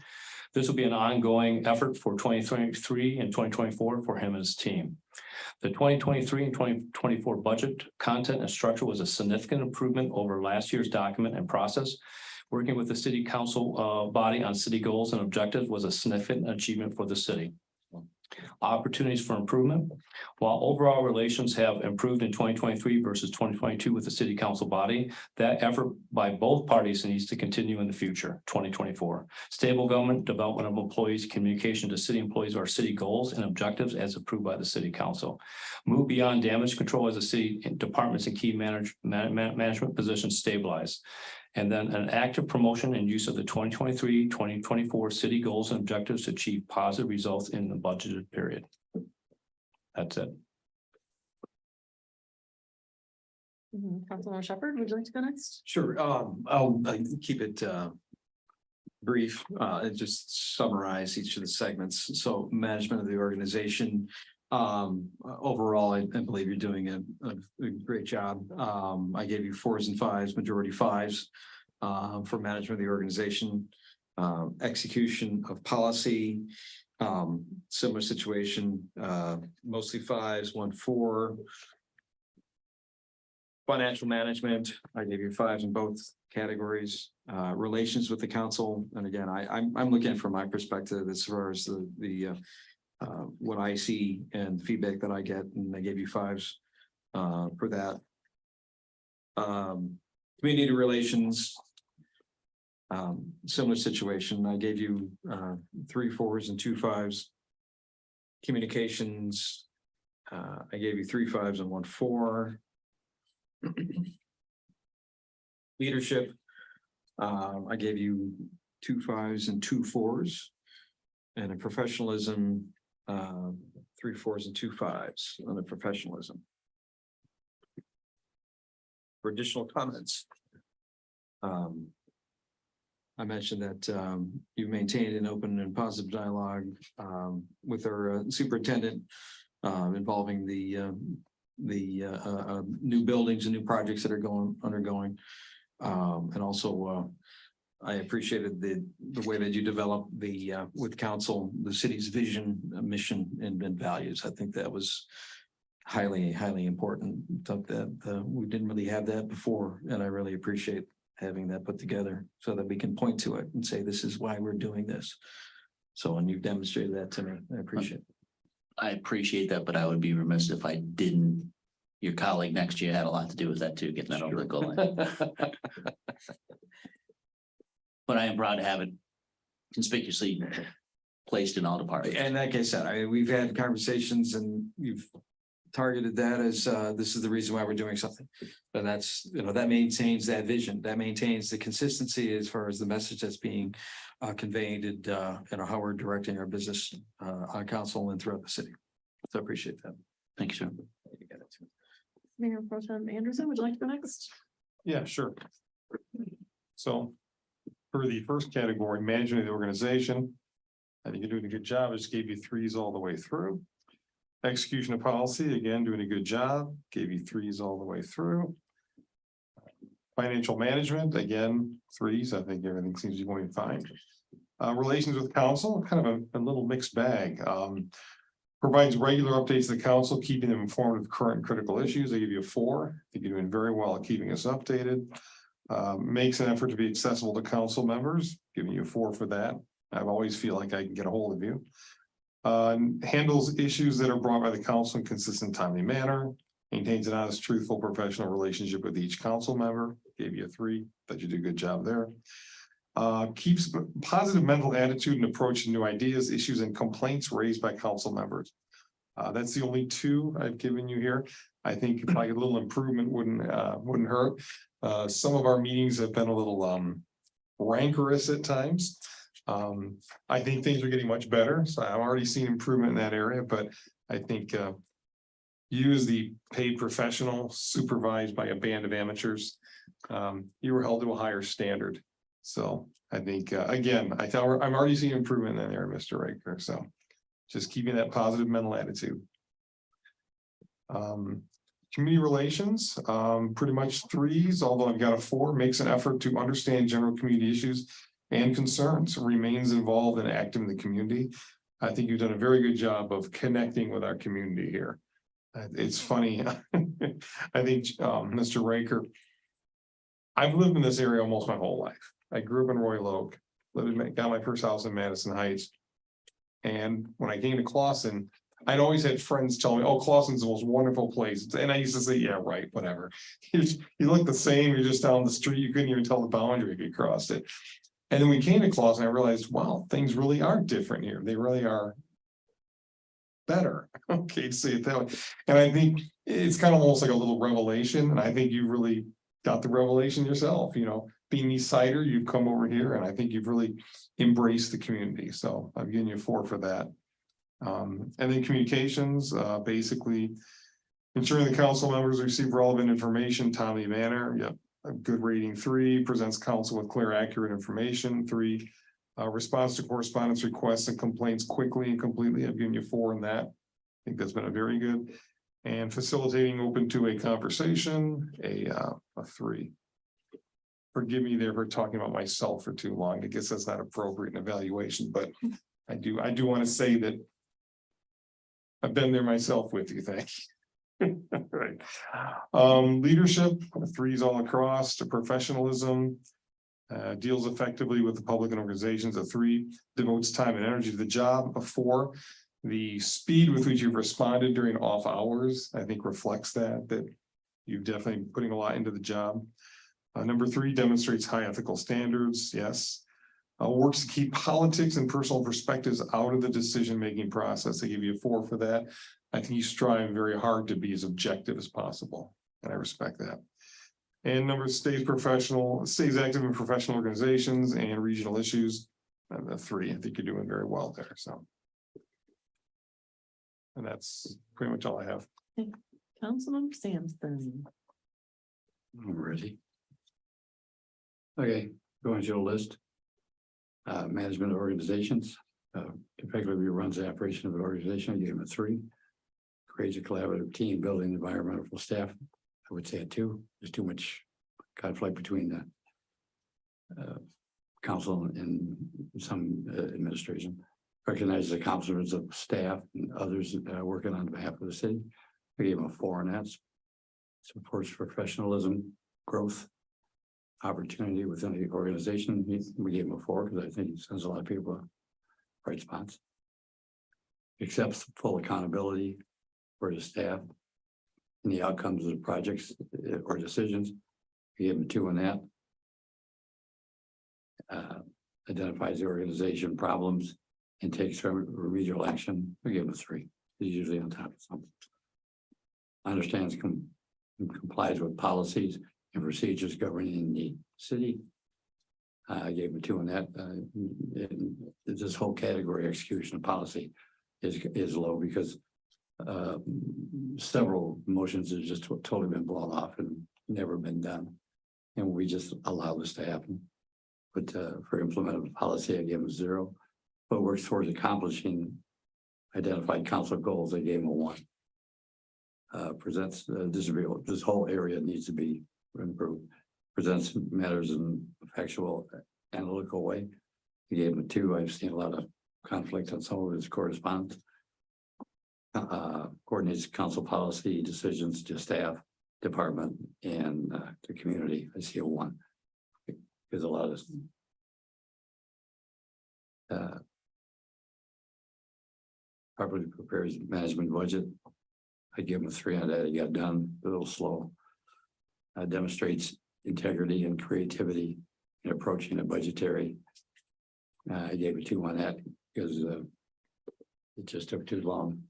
This will be an ongoing effort for 2023 and 2024 for him and his team. The 2023 and 2024 budget content and structure was a significant improvement over last year's document and process. Working with the city council body on city goals and objectives was a significant achievement for the city. Opportunities for improvement. While overall relations have improved in 2023 versus 2022 with the city council body, that effort by both parties needs to continue in the future, 2024. Stable government, development of employees, communication to city employees of our city goals and objectives as approved by the city council. Move beyond damage control as the city departments and key management positions stabilize. And then an active promotion and use of the 2023-2024 city goals and objectives to achieve positive results in the budgeted period. That's it. Councilmember Shepherd, would you like to go next? Sure, I'll keep it brief, and just summarize each of the segments. So management of the organization. Overall, I believe you're doing a great job. I gave you 4s and 5s, majority 5s for management of the organization. Execution of policy, similar situation, mostly 5s, 1 4. Financial management, I gave you 5s in both categories. Relations with the council, and again, I'm looking from my perspective as far as the what I see and feedback that I get, and I gave you 5s for that. Community relations, similar situation. I gave you 3 4s and 2 5s. Communications, I gave you 3 5s and 1 4. Leadership, I gave you 2 5s and 2 4s. And in professionalism, 3 4s and 2 5s on the professionalism. For additional comments. I mentioned that you maintained an open and positive dialogue with our superintendent involving the new buildings and new projects that are undergoing. And also I appreciated the way that you developed with council, the city's vision, mission, and values. I think that was highly important. Thought that we didn't really have that before, and I really appreciate having that put together so that we can point to it and say, this is why we're doing this. So, and you've demonstrated that to me. I appreciate it. I appreciate that, but I would be remiss if I didn't. Your colleague next to you had a lot to do with that too, getting that over the goal line. But I am proud to have it conspicuously placed in all departments. And like I said, we've had conversations and you've targeted that as this is the reason why we're doing something. And that's, that maintains that vision, that maintains the consistency as far as the message that's being conveyed and how we're directing our business on council and throughout the city. So I appreciate that. Thank you, sir. Mayor Pro Tem Anderson, would you like to go next? Yeah, sure. So for the first category, management of the organization, I think you're doing a good job. I just gave you 3s all the way through. Execution of policy, again, doing a good job. Gave you 3s all the way through. Financial management, again, 3s. I think everything seems to be going fine. Relations with council, kind of a little mixed bag. Provides regular updates to the council, keeping them informed of current critical issues. I give you a 4. I think you're doing very well at keeping us updated. Makes an effort to be accessible to council members, giving you a 4 for that. I always feel like I can get a hold of you. Handles issues that are brought by the council in consistent, timely manner. Maintains an honest, truthful, professional relationship with each council member. Gave you a 3. Thought you did a good job there. Keeps positive mental attitude and approach to new ideas, issues, and complaints raised by council members. That's the only 2 I've given you here. I think if like a little improvement wouldn't hurt. Some of our meetings have been a little rancorous at times. I think things are getting much better, so I've already seen improvement in that area, but I think you as the paid professional supervised by a band of amateurs, you were held to a higher standard. So I think, again, I'm already seeing improvement in that area, Mr. Riker. So just keeping that positive mental attitude. Community relations, pretty much 3s, although I've got a 4, makes an effort to understand general community issues and concerns, remains involved and active in the community. I think you've done a very good job of connecting with our community here. It's funny. I think, Mr. Riker, I've lived in this area almost my whole life. I grew up in Royal Oak, got my first house in Madison Heights. And when I came to Clawson, I'd always had friends tell me, oh, Clawson's the most wonderful place. And I used to say, yeah, right, whatever. You look the same, you're just down the street, you couldn't even tell the boundary if you crossed it. And then we came to Clawson, I realized, wow, things really are different here. They really are better. Okay, to say it that way. And I think it's kind of almost like a little revelation. And I think you really got the revelation yourself, Beanie Cider, you've come over here and I think you've really embraced the community. So I'm giving you a 4 for that. And then communications, basically ensuring the council members receive relevant information, timely manner. Yep. A good rating. 3, presents council with clear, accurate information. 3, response to correspondence requests and complaints quickly and completely. I've given you 4 in that. I think that's been a very good. And facilitating open two-way conversation, a 3. Forgive me there for talking about myself for too long. I guess that's not appropriate in evaluation, but I do want to say that I've been there myself with you. Thank you. Right. Leadership, 3s all across. To professionalism, deals effectively with the public and organizations. A 3, devotes time and energy to the job. A 4, the speed with which you've responded during off hours, I think reflects that you've definitely putting a lot into the job. Number 3, demonstrates high ethical standards. Yes. Works to keep politics and personal perspectives out of the decision-making process. I give you a 4 for that. I think you strive very hard to be as objective as possible, and I respect that. And number stays active in professional organizations and regional issues. And a 3, I think you're doing very well there, so. And that's pretty much all I have. Councilmember Sampson. I'm ready. Okay, going to the list. Management of organizations, effectively runs the operation of an organization. I gave him a 3. Creates a collaborative team building environmental staff. I would say a 2. There's too much conflict between the council and some administration. Recognizes accomplishments of staff and others working on behalf of the city. I gave him a 4 on that. Supports professionalism, growth, opportunity within the organization. We gave him a 4 because I think he sends a lot of people to right spots. Accepts full accountability for the staff and the outcomes of the projects or decisions. We gave him a 2 on that. Identifies the organization problems and takes remedial action. We give him a 3. He's usually on top of something. Understands complies with policies and procedures governing the city. I gave him a 2 on that. This whole category execution of policy is low because several motions have just totally been blown off and never been done. And we just allow this to happen. But for implemented policy, I gave him a 0. But works towards accomplishing identified council goals, I gave him a 1. Presents this whole area needs to be improved. Presents matters in a factual, analytical way. I gave him a 2. I've seen a lot of conflict on some of his correspondence. Coordinates council policy decisions to staff, department, and the community. I see a 1. There's a lot of properly prepares management budget. I give him a 3 on that. He got done a little slow. Demonstrates integrity and creativity in approaching a budgetary. I gave a 2 on that because it just took too long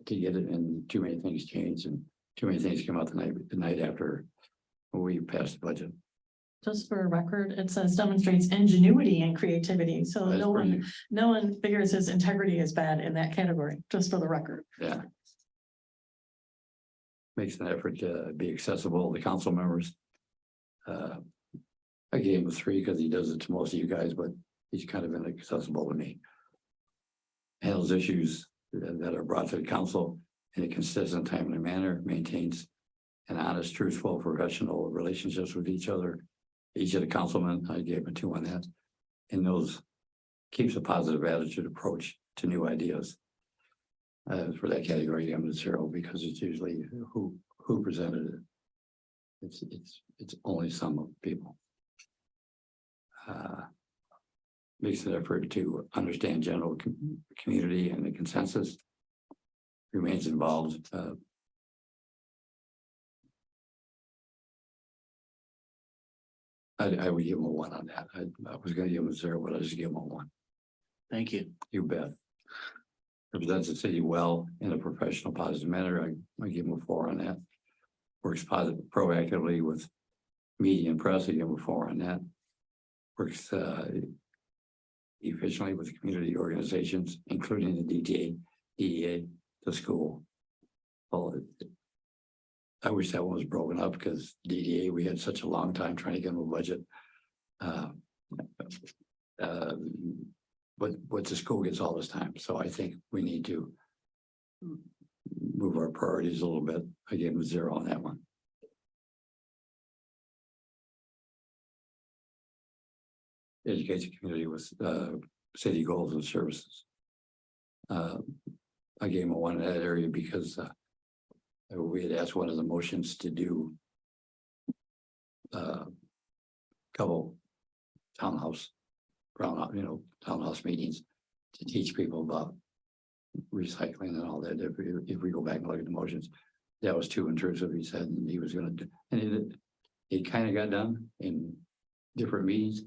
to get it, and too many things changed and too many things came out the night after we passed the budget. Just for a record, it says demonstrates ingenuity and creativity. So That's no one figures his integrity is bad in that category, just for the record. Yeah. Makes an effort to be accessible to council members. I gave him a 3 because he does it to most of you guys, but he's kind of inaccessible to me. Handles issues that are brought to the council in a consistent, timely manner, maintains an honest, truthful, professional relationships with each other. Each of the councilmen, I gave him a 2 on that. And those keeps a positive attitude approach to new ideas. For that category, I'm a 0 because it's usually who presented it. It's only some of people. Makes an effort to understand general community and the consensus. Remains involved. I would give him a 1 on that. I was going to give him a 0, but I just give him a 1. Thank you. You bet. Represents the city well in a professional, positive manner. I give him a 4 on that. Works positive, proactively with media and press again before on that. Works efficiently with community organizations, including the DEA, the school. Well, I wish that one was broken up because DDA, we had such a long time trying to get them a budget. But the school gets all this time, so I think we need to move our priorities a little bit. I gave them 0 on that one. Educate the community with city goals and services. I gave them a 1 in that area because we had asked one of the motions to do couple townhouse meetings to teach people about recycling and all that. If we go back and look at the motions, that was too intrusive, he said, and he was gonna do, and it kind of got done in different meetings,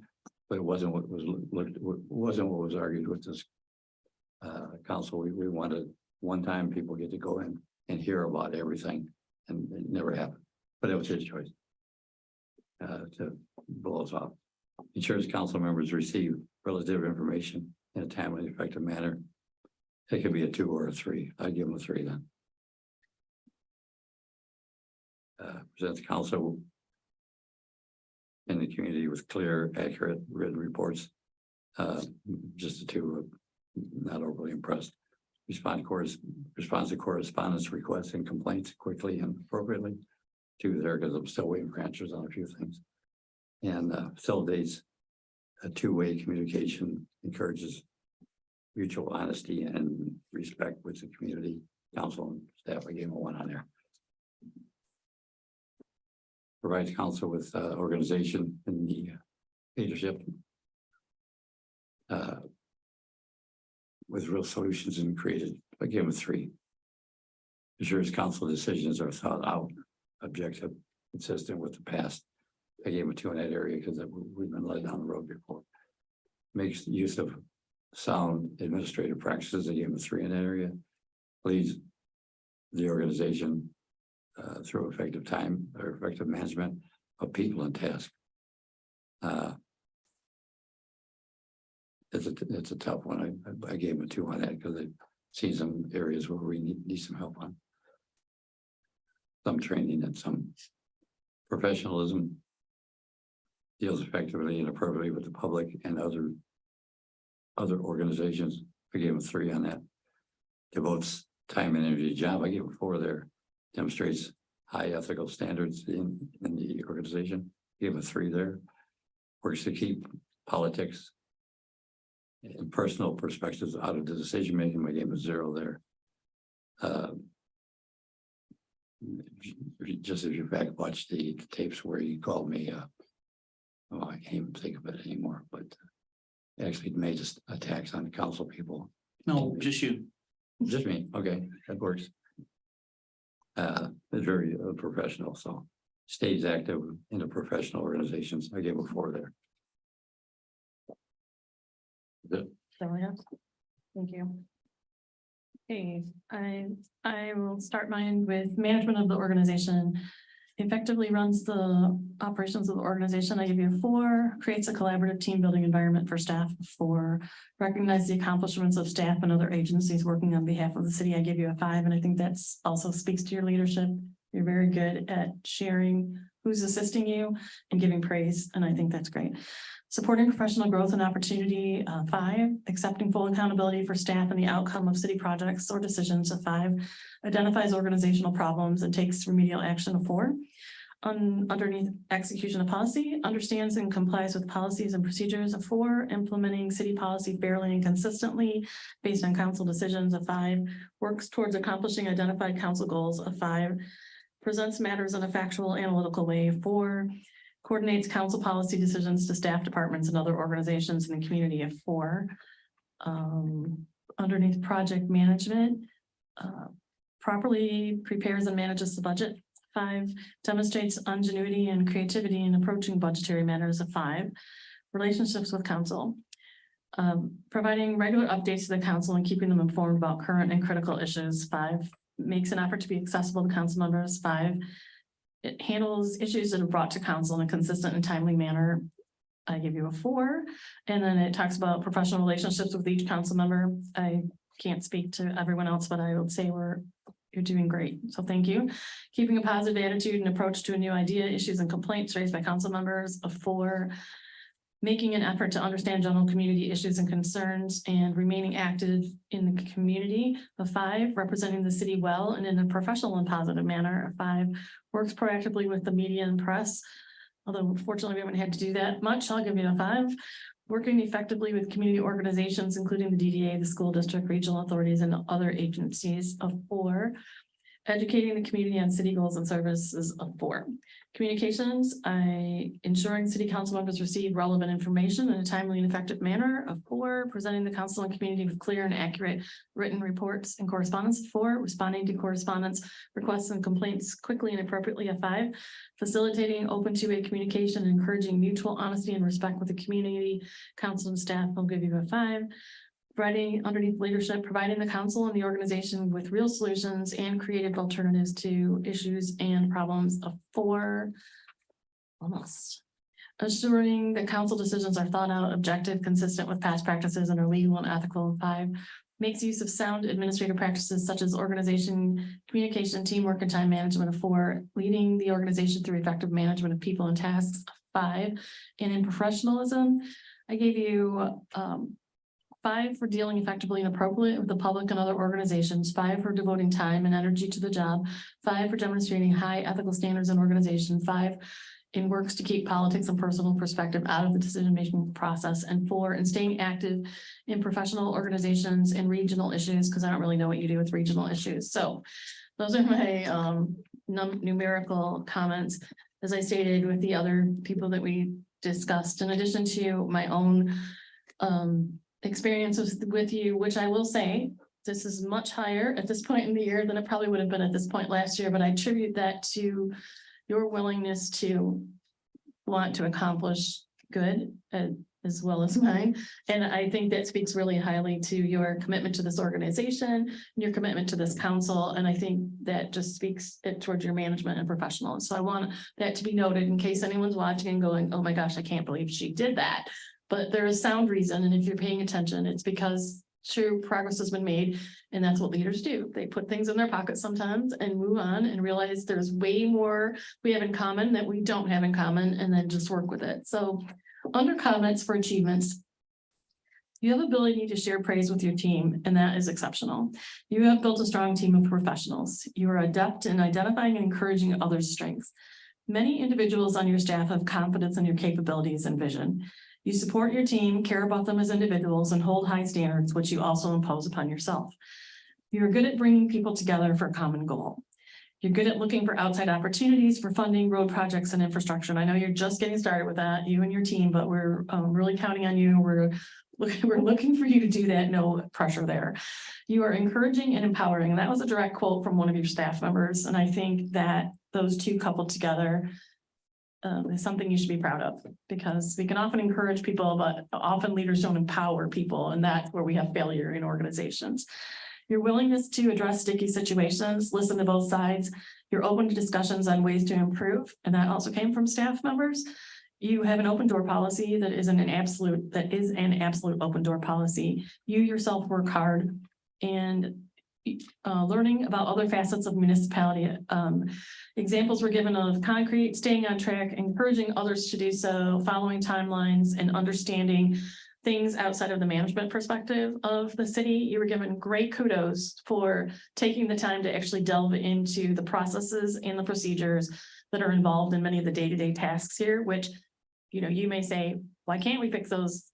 but it wasn't what was argued with this council. We wanted one time people get to go in and hear about everything, and it never happened, but it was his choice to blow us off. Ensures council members receive relative information in a timely, effective manner. It could be a 2 or a 3. I'd give them a 3 then. Presents council in the community with clear, accurate written reports. Just a 2, not overly impressed. Responds to correspondence requests and complaints quickly and appropriately. 2 there because I'm still waiting for answers on a few things. And facilitates a 2-way communication, encourages mutual honesty and respect with the community, council and staff. I gave them a 1 on there. Provides council with organization and the leadership with real solutions and created. I gave them a 3. Ensures council decisions are thought out, objective, consistent with the past. I gave them a 2 in that area because we've been led down the road before. Makes use of sound administrative practices. I gave them a 3 in that area. Leads the organization through effective time or effective management of people and tasks. It's a tough one. I gave them a 2 on that because I've seen some areas where we need some help on. Some training and some professionalism. Deals effectively and appropriately with the public and other organizations. I gave them a 3 on that. Devotes time and energy to job. I gave them a 4 there. Demonstrates high ethical standards in the organization. I gave them a 3 there. Works to keep politics and personal perspectives out of the decision making. I gave them a 0 there. Just if you back watch the tapes where he called me oh, I can't even think of it anymore, but actually made attacks on the council people. No, just you. Just me. Okay, that works. It's very professional, so stays active in the professional organizations. I gave a 4 there. Thank you. Okay, I will start mine with management of the organization. Effectively runs the operations of the organization. I give you a 4, creates a collaborative team building environment for staff. 4, recognize the accomplishments of staff and other agencies working on behalf of the city. I give you a 5, and I think that's also speaks to your leadership. You're very good at sharing who's assisting you and giving praise, and I think that's great. Supporting professional growth and opportunity. 5, accepting full accountability for staff and the outcome of city projects or decisions. 5, identifies organizational problems and takes remedial action. 4, underneath execution of policy, understands and complies with policies and procedures. 4, implementing city policy fairly and consistently based on council decisions. 5, works towards accomplishing identified council goals. 5, presents matters in a factual, analytical way. 4, coordinates council policy decisions to staff departments and other organizations in the community. 4, underneath project management, properly prepares and manages the budget. 5, demonstrates ingenuity and creativity in approaching budgetary matters. 5, relationships with council, providing regular updates to the council and keeping them informed about current and critical issues. 5, makes an effort to be accessible to council members. 5, It handles issues that are brought to council in a consistent and timely manner. I give you a 4. And then it talks about professional relationships with each council member. I can't speak to everyone else, but I would say you're doing great. So thank you. Keeping a positive attitude and approach to a new idea, issues and complaints raised by council members, a 4. Making an effort to understand general community issues and concerns and remaining active in the community, a 5. Representing the city well and in a professional and positive manner, a 5. Works proactively with the media and press. Although fortunately we haven't had to do that much, I'll give you a 5. Working effectively with community organizations, including the DDA, the school district, regional authorities, and other agencies, of 4. Educating the community on city goals and services, of 4. Communications, ensuring city council members receive relevant information in a timely and effective manner, of 4. Presenting the council and community with clear and accurate written reports and correspondence, 4. Responding to correspondence, requests and complaints quickly and appropriately, of 5. Facilitating open two-way communication and encouraging mutual honesty and respect with the community, council and staff, will give you a 5. Providing underneath leadership, providing the council and the organization with real solutions and creative alternatives to issues and problems, of 4. Almost. Assuring that council decisions are thought out, objective, consistent with past practices, and are legal and ethical, of 5. Makes use of sound administrative practices such as organization, communication, teamwork, and time management, of 4. Leading the organization through effective management of people and tasks, of 5. And in professionalism, I gave you 5 for dealing effectively and appropriately with the public and other organizations, 5 for devoting time and energy to the job, 5 for demonstrating high ethical standards in organization, 5 in works to keep politics and personal perspective out of the decision-making process, and 4 in staying active in professional organizations and regional issues, because I don't really know what you do with regional issues. So those are my numerical comments. As I stated with the other people that we discussed, in addition to my own experiences with you, which I will say, this is much higher at this point in the year than it probably would have been at this point last year, but I attribute that to your willingness to want to accomplish good as well as mine. And I think that speaks really highly to your commitment to this organization, and your commitment to this council. And I think that just speaks towards your management and professionals. So I want that to be noted in case anyone's watching and going, oh my gosh, I can't believe she did that. But there is sound reason, and if you're paying attention, it's because true progress has been made, and that's what leaders do. They put things in their pockets sometimes and move on and realize there's way more we have in common that we don't have in common, and then just work with it. So under comments for achievements, you have ability to share praise with your team, and that is exceptional. You have built a strong team of professionals. You are adept in identifying and encouraging others' strengths. Many individuals on your staff have confidence in your capabilities and vision. You support your team, care about them as individuals, and hold high standards, which you also impose upon yourself. You're good at bringing people together for a common goal. You're good at looking for outside opportunities for funding road projects and infrastructure. And I know you're just getting started with that, you and your team, but we're really counting on you. We're looking for you to do that. No pressure there. You are encouraging and empowering. And that was a direct quote from one of your staff members. And I think that those two coupled together is something you should be proud of, because we can often encourage people, but often leaders don't empower people. And that's where we have failure in organizations. Your willingness to address sticky situations, listen to both sides. You're open to discussions on ways to improve. And that also came from staff members. You have an open door policy that is an absolute open door policy. You yourself work hard, and learning about other facets of municipality. Examples were given of concrete, staying on track, encouraging others to do so, following timelines, and understanding things outside of the management perspective of the city. You were given great kudos for taking the time to actually delve into the processes and the procedures that are involved in many of the day-to-day tasks here, which, you know, you may say, why can't we fix those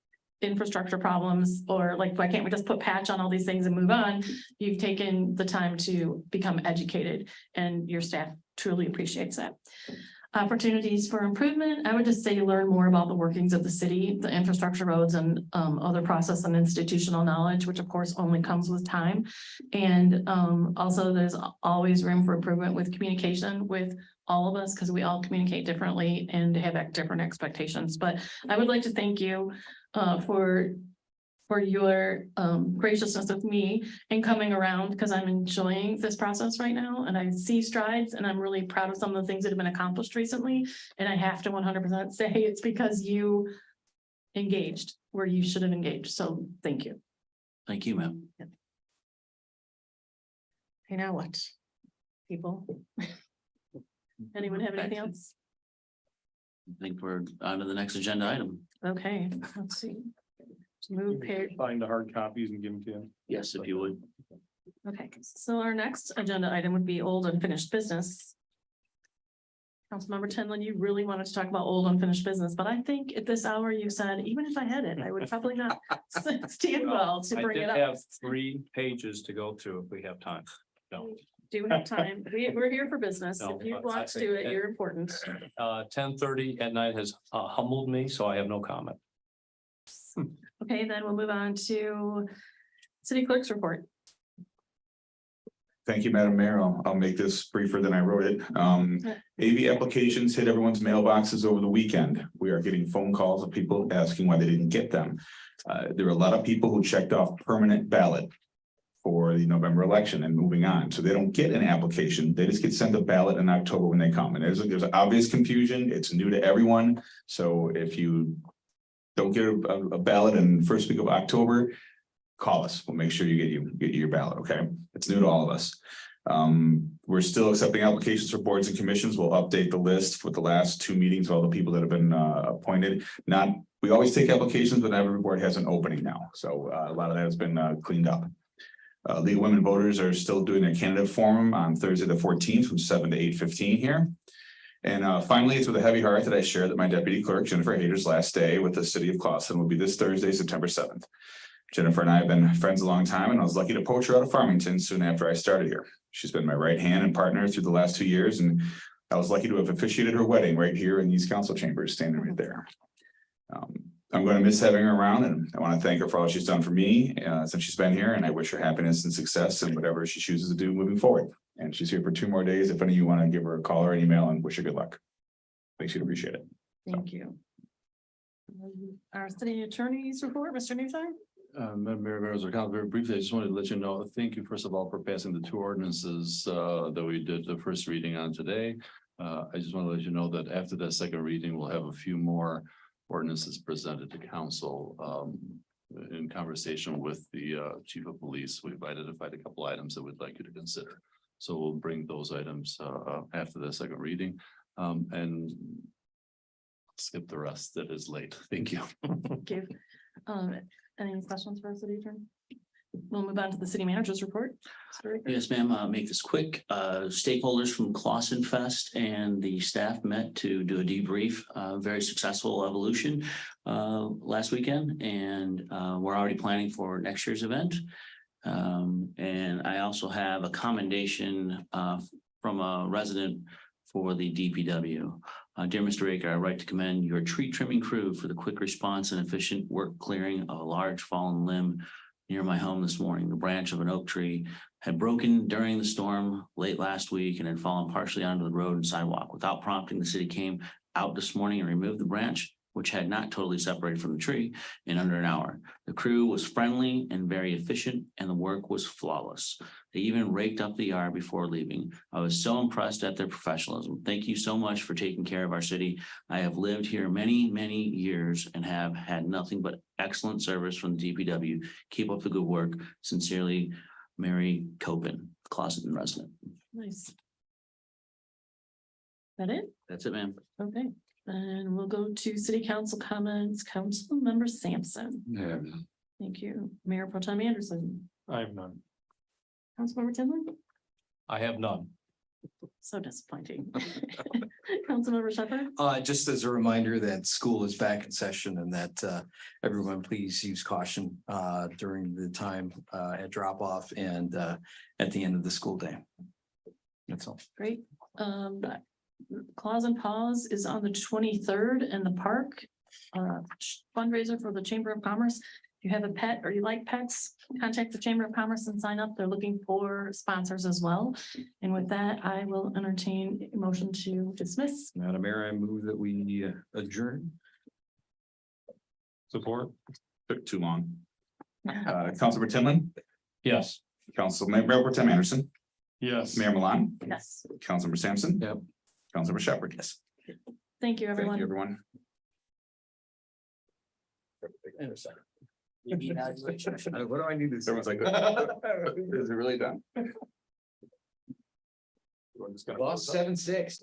infrastructure problems, or like, why can't we just put patch on all these things and move on? You've taken the time to become educated, and your staff truly appreciates that. Opportunities for improvement, I would just say learn more about the workings of the city, the infrastructure, roads, and other process and institutional knowledge, which of course only comes with time. And also there's always room for improvement with communication with all of us, because we all communicate differently and have different expectations. But I would like to thank you for for your graciousness with me and coming around, because I'm enjoying this process right now and I see strides and I'm really proud of some of the things that have been accomplished recently. And I have to 100% say it's because you engaged where you should have engaged. So thank you. Thank you, ma'am. Okay, now what? People? Anyone have anything else? I think we're on to the next agenda item. Okay, let's see. Move page. Find the hard copies and give them to you. Yes, if you would. Okay, so our next agenda item would be old unfinished business. Councilmember Tinlin, you really wanted to talk about old unfinished business, but I think at this hour you said, even if I had it, I would probably not stand well to I bring did it up. have 3 pages to go through if we have time. No. Do have time. We're here for business. No, If you I want to think do it, that- you're important. 10:30 at night has humbled me, so I have no comment. Okay, then we'll move on to city clerk's report. Thank you, Madam Mayor. I'll make this briefer than I wrote it. AV applications hit everyone's mailboxes over the weekend. We are getting phone calls of people asking why they didn't get them. There are a lot of people who checked off permanent ballot for the November election and moving on. So they don't get an application. They just get sent a ballot in October when they come. And there's obvious confusion. It's new to everyone. So if you don't get a ballot in the first week of October, call us. We'll make sure you get your ballot. Okay. It's new to all of us. We're still accepting applications for boards and commissions. We'll update the list with the last 2 meetings of all the people that have been appointed. We always take applications, but every board has an opening now. So a lot of that has been cleaned up. League of Women Voters are still doing their candidate forum on Thursday, the 14th from 7 to 8:15 here. And finally, it's with a heavy heart that I share that my deputy clerk, Jennifer Hader's last day with the city of Clawson will be this Thursday, September 7th. Jennifer and I have been friends a long time, and I was lucky to poach her out of Farmington soon after I started here. She's been my right hand and partner through the last 2 years, and I was lucky to have officiated her wedding right here in these council chambers, standing right there. I'm going to miss having her around, and I want to thank her for all she's done for me since she's been here, and I wish her happiness and success in whatever she chooses to do moving forward. And she's here for 2 more days. If any of you want to give her a call or an email and wish her good luck. Thanks, you'd appreciate it. Thank you. Our city attorney's report, Mr. Newside. Madam Mayor, members of council, very briefly, I just wanted to let you know, thank you first of all for passing the 2 ordinances that we did the first reading on today. I just want to let you know that after that second reading, we'll have a few more ordinances presented to council in conversation with the chief of police. We've identified a couple items that we'd like you to consider. So we'll bring those items after the second reading and skip the rest that is late. Thank you. Thank you. Any questions for our city attorney? We'll move on to the city manager's report. Mr. Ricker. Yes, ma'am. Make this quick. Stakeholders from Clawson Fest and the staff met to do a debrief, very successful evolution last weekend. And we're already planning for next year's event. And I also have a commendation from a resident for the DPW. Dear Mr. Raker, I'd like to commend your tree trimming crew for the quick response and efficient work clearing of a large fallen limb near my home this morning. The branch of an oak tree had broken during the storm late last week and had fallen partially onto the road and sidewalk. Without prompting, the city came out this morning and removed the branch, which had not totally separated from the tree, in under an hour. The crew was friendly and very efficient, and the work was flawless. They even raked up the yard before leaving. I was so impressed at their professionalism. Thank you so much for taking care of our city. I have lived here many, many years and have had nothing but excellent service from the DPW. Keep up the good work. Sincerely, Mary Copen, Clawson resident. Nice. That it? That's it, ma'am. Okay, and we'll go to city council comments. Council member Sampson. Yeah. Thank you. Mayor Pro Tem Anderson. I have none. Councilmember Tinlin. I have none. So disappointing. Councilmember Shepherd. Just as a reminder that school is back in session and that everyone please use caution during the time at drop off and at the end of the school day. That's all. Great. Claws and Paws is on the 23rd in the park. Fundraiser for the Chamber of Commerce. If you have a pet or you like pets, contact the Chamber of Commerce and sign up. They're looking for sponsors as well. And with that, I will entertain a motion to dismiss. Madam Mayor, I move that we adjourn. Support. Took too long. Councilmember Tinlin, Yes. Councilmember Pro Tem Anderson, Yes. Mayor Milan, Yes, Councilmember Sampson. Yep. Councilmember Shepherd, yes. thank you, Thank everyone. you, everyone. What do I need to say? Everyone's like, is it really done? Lost 7-6.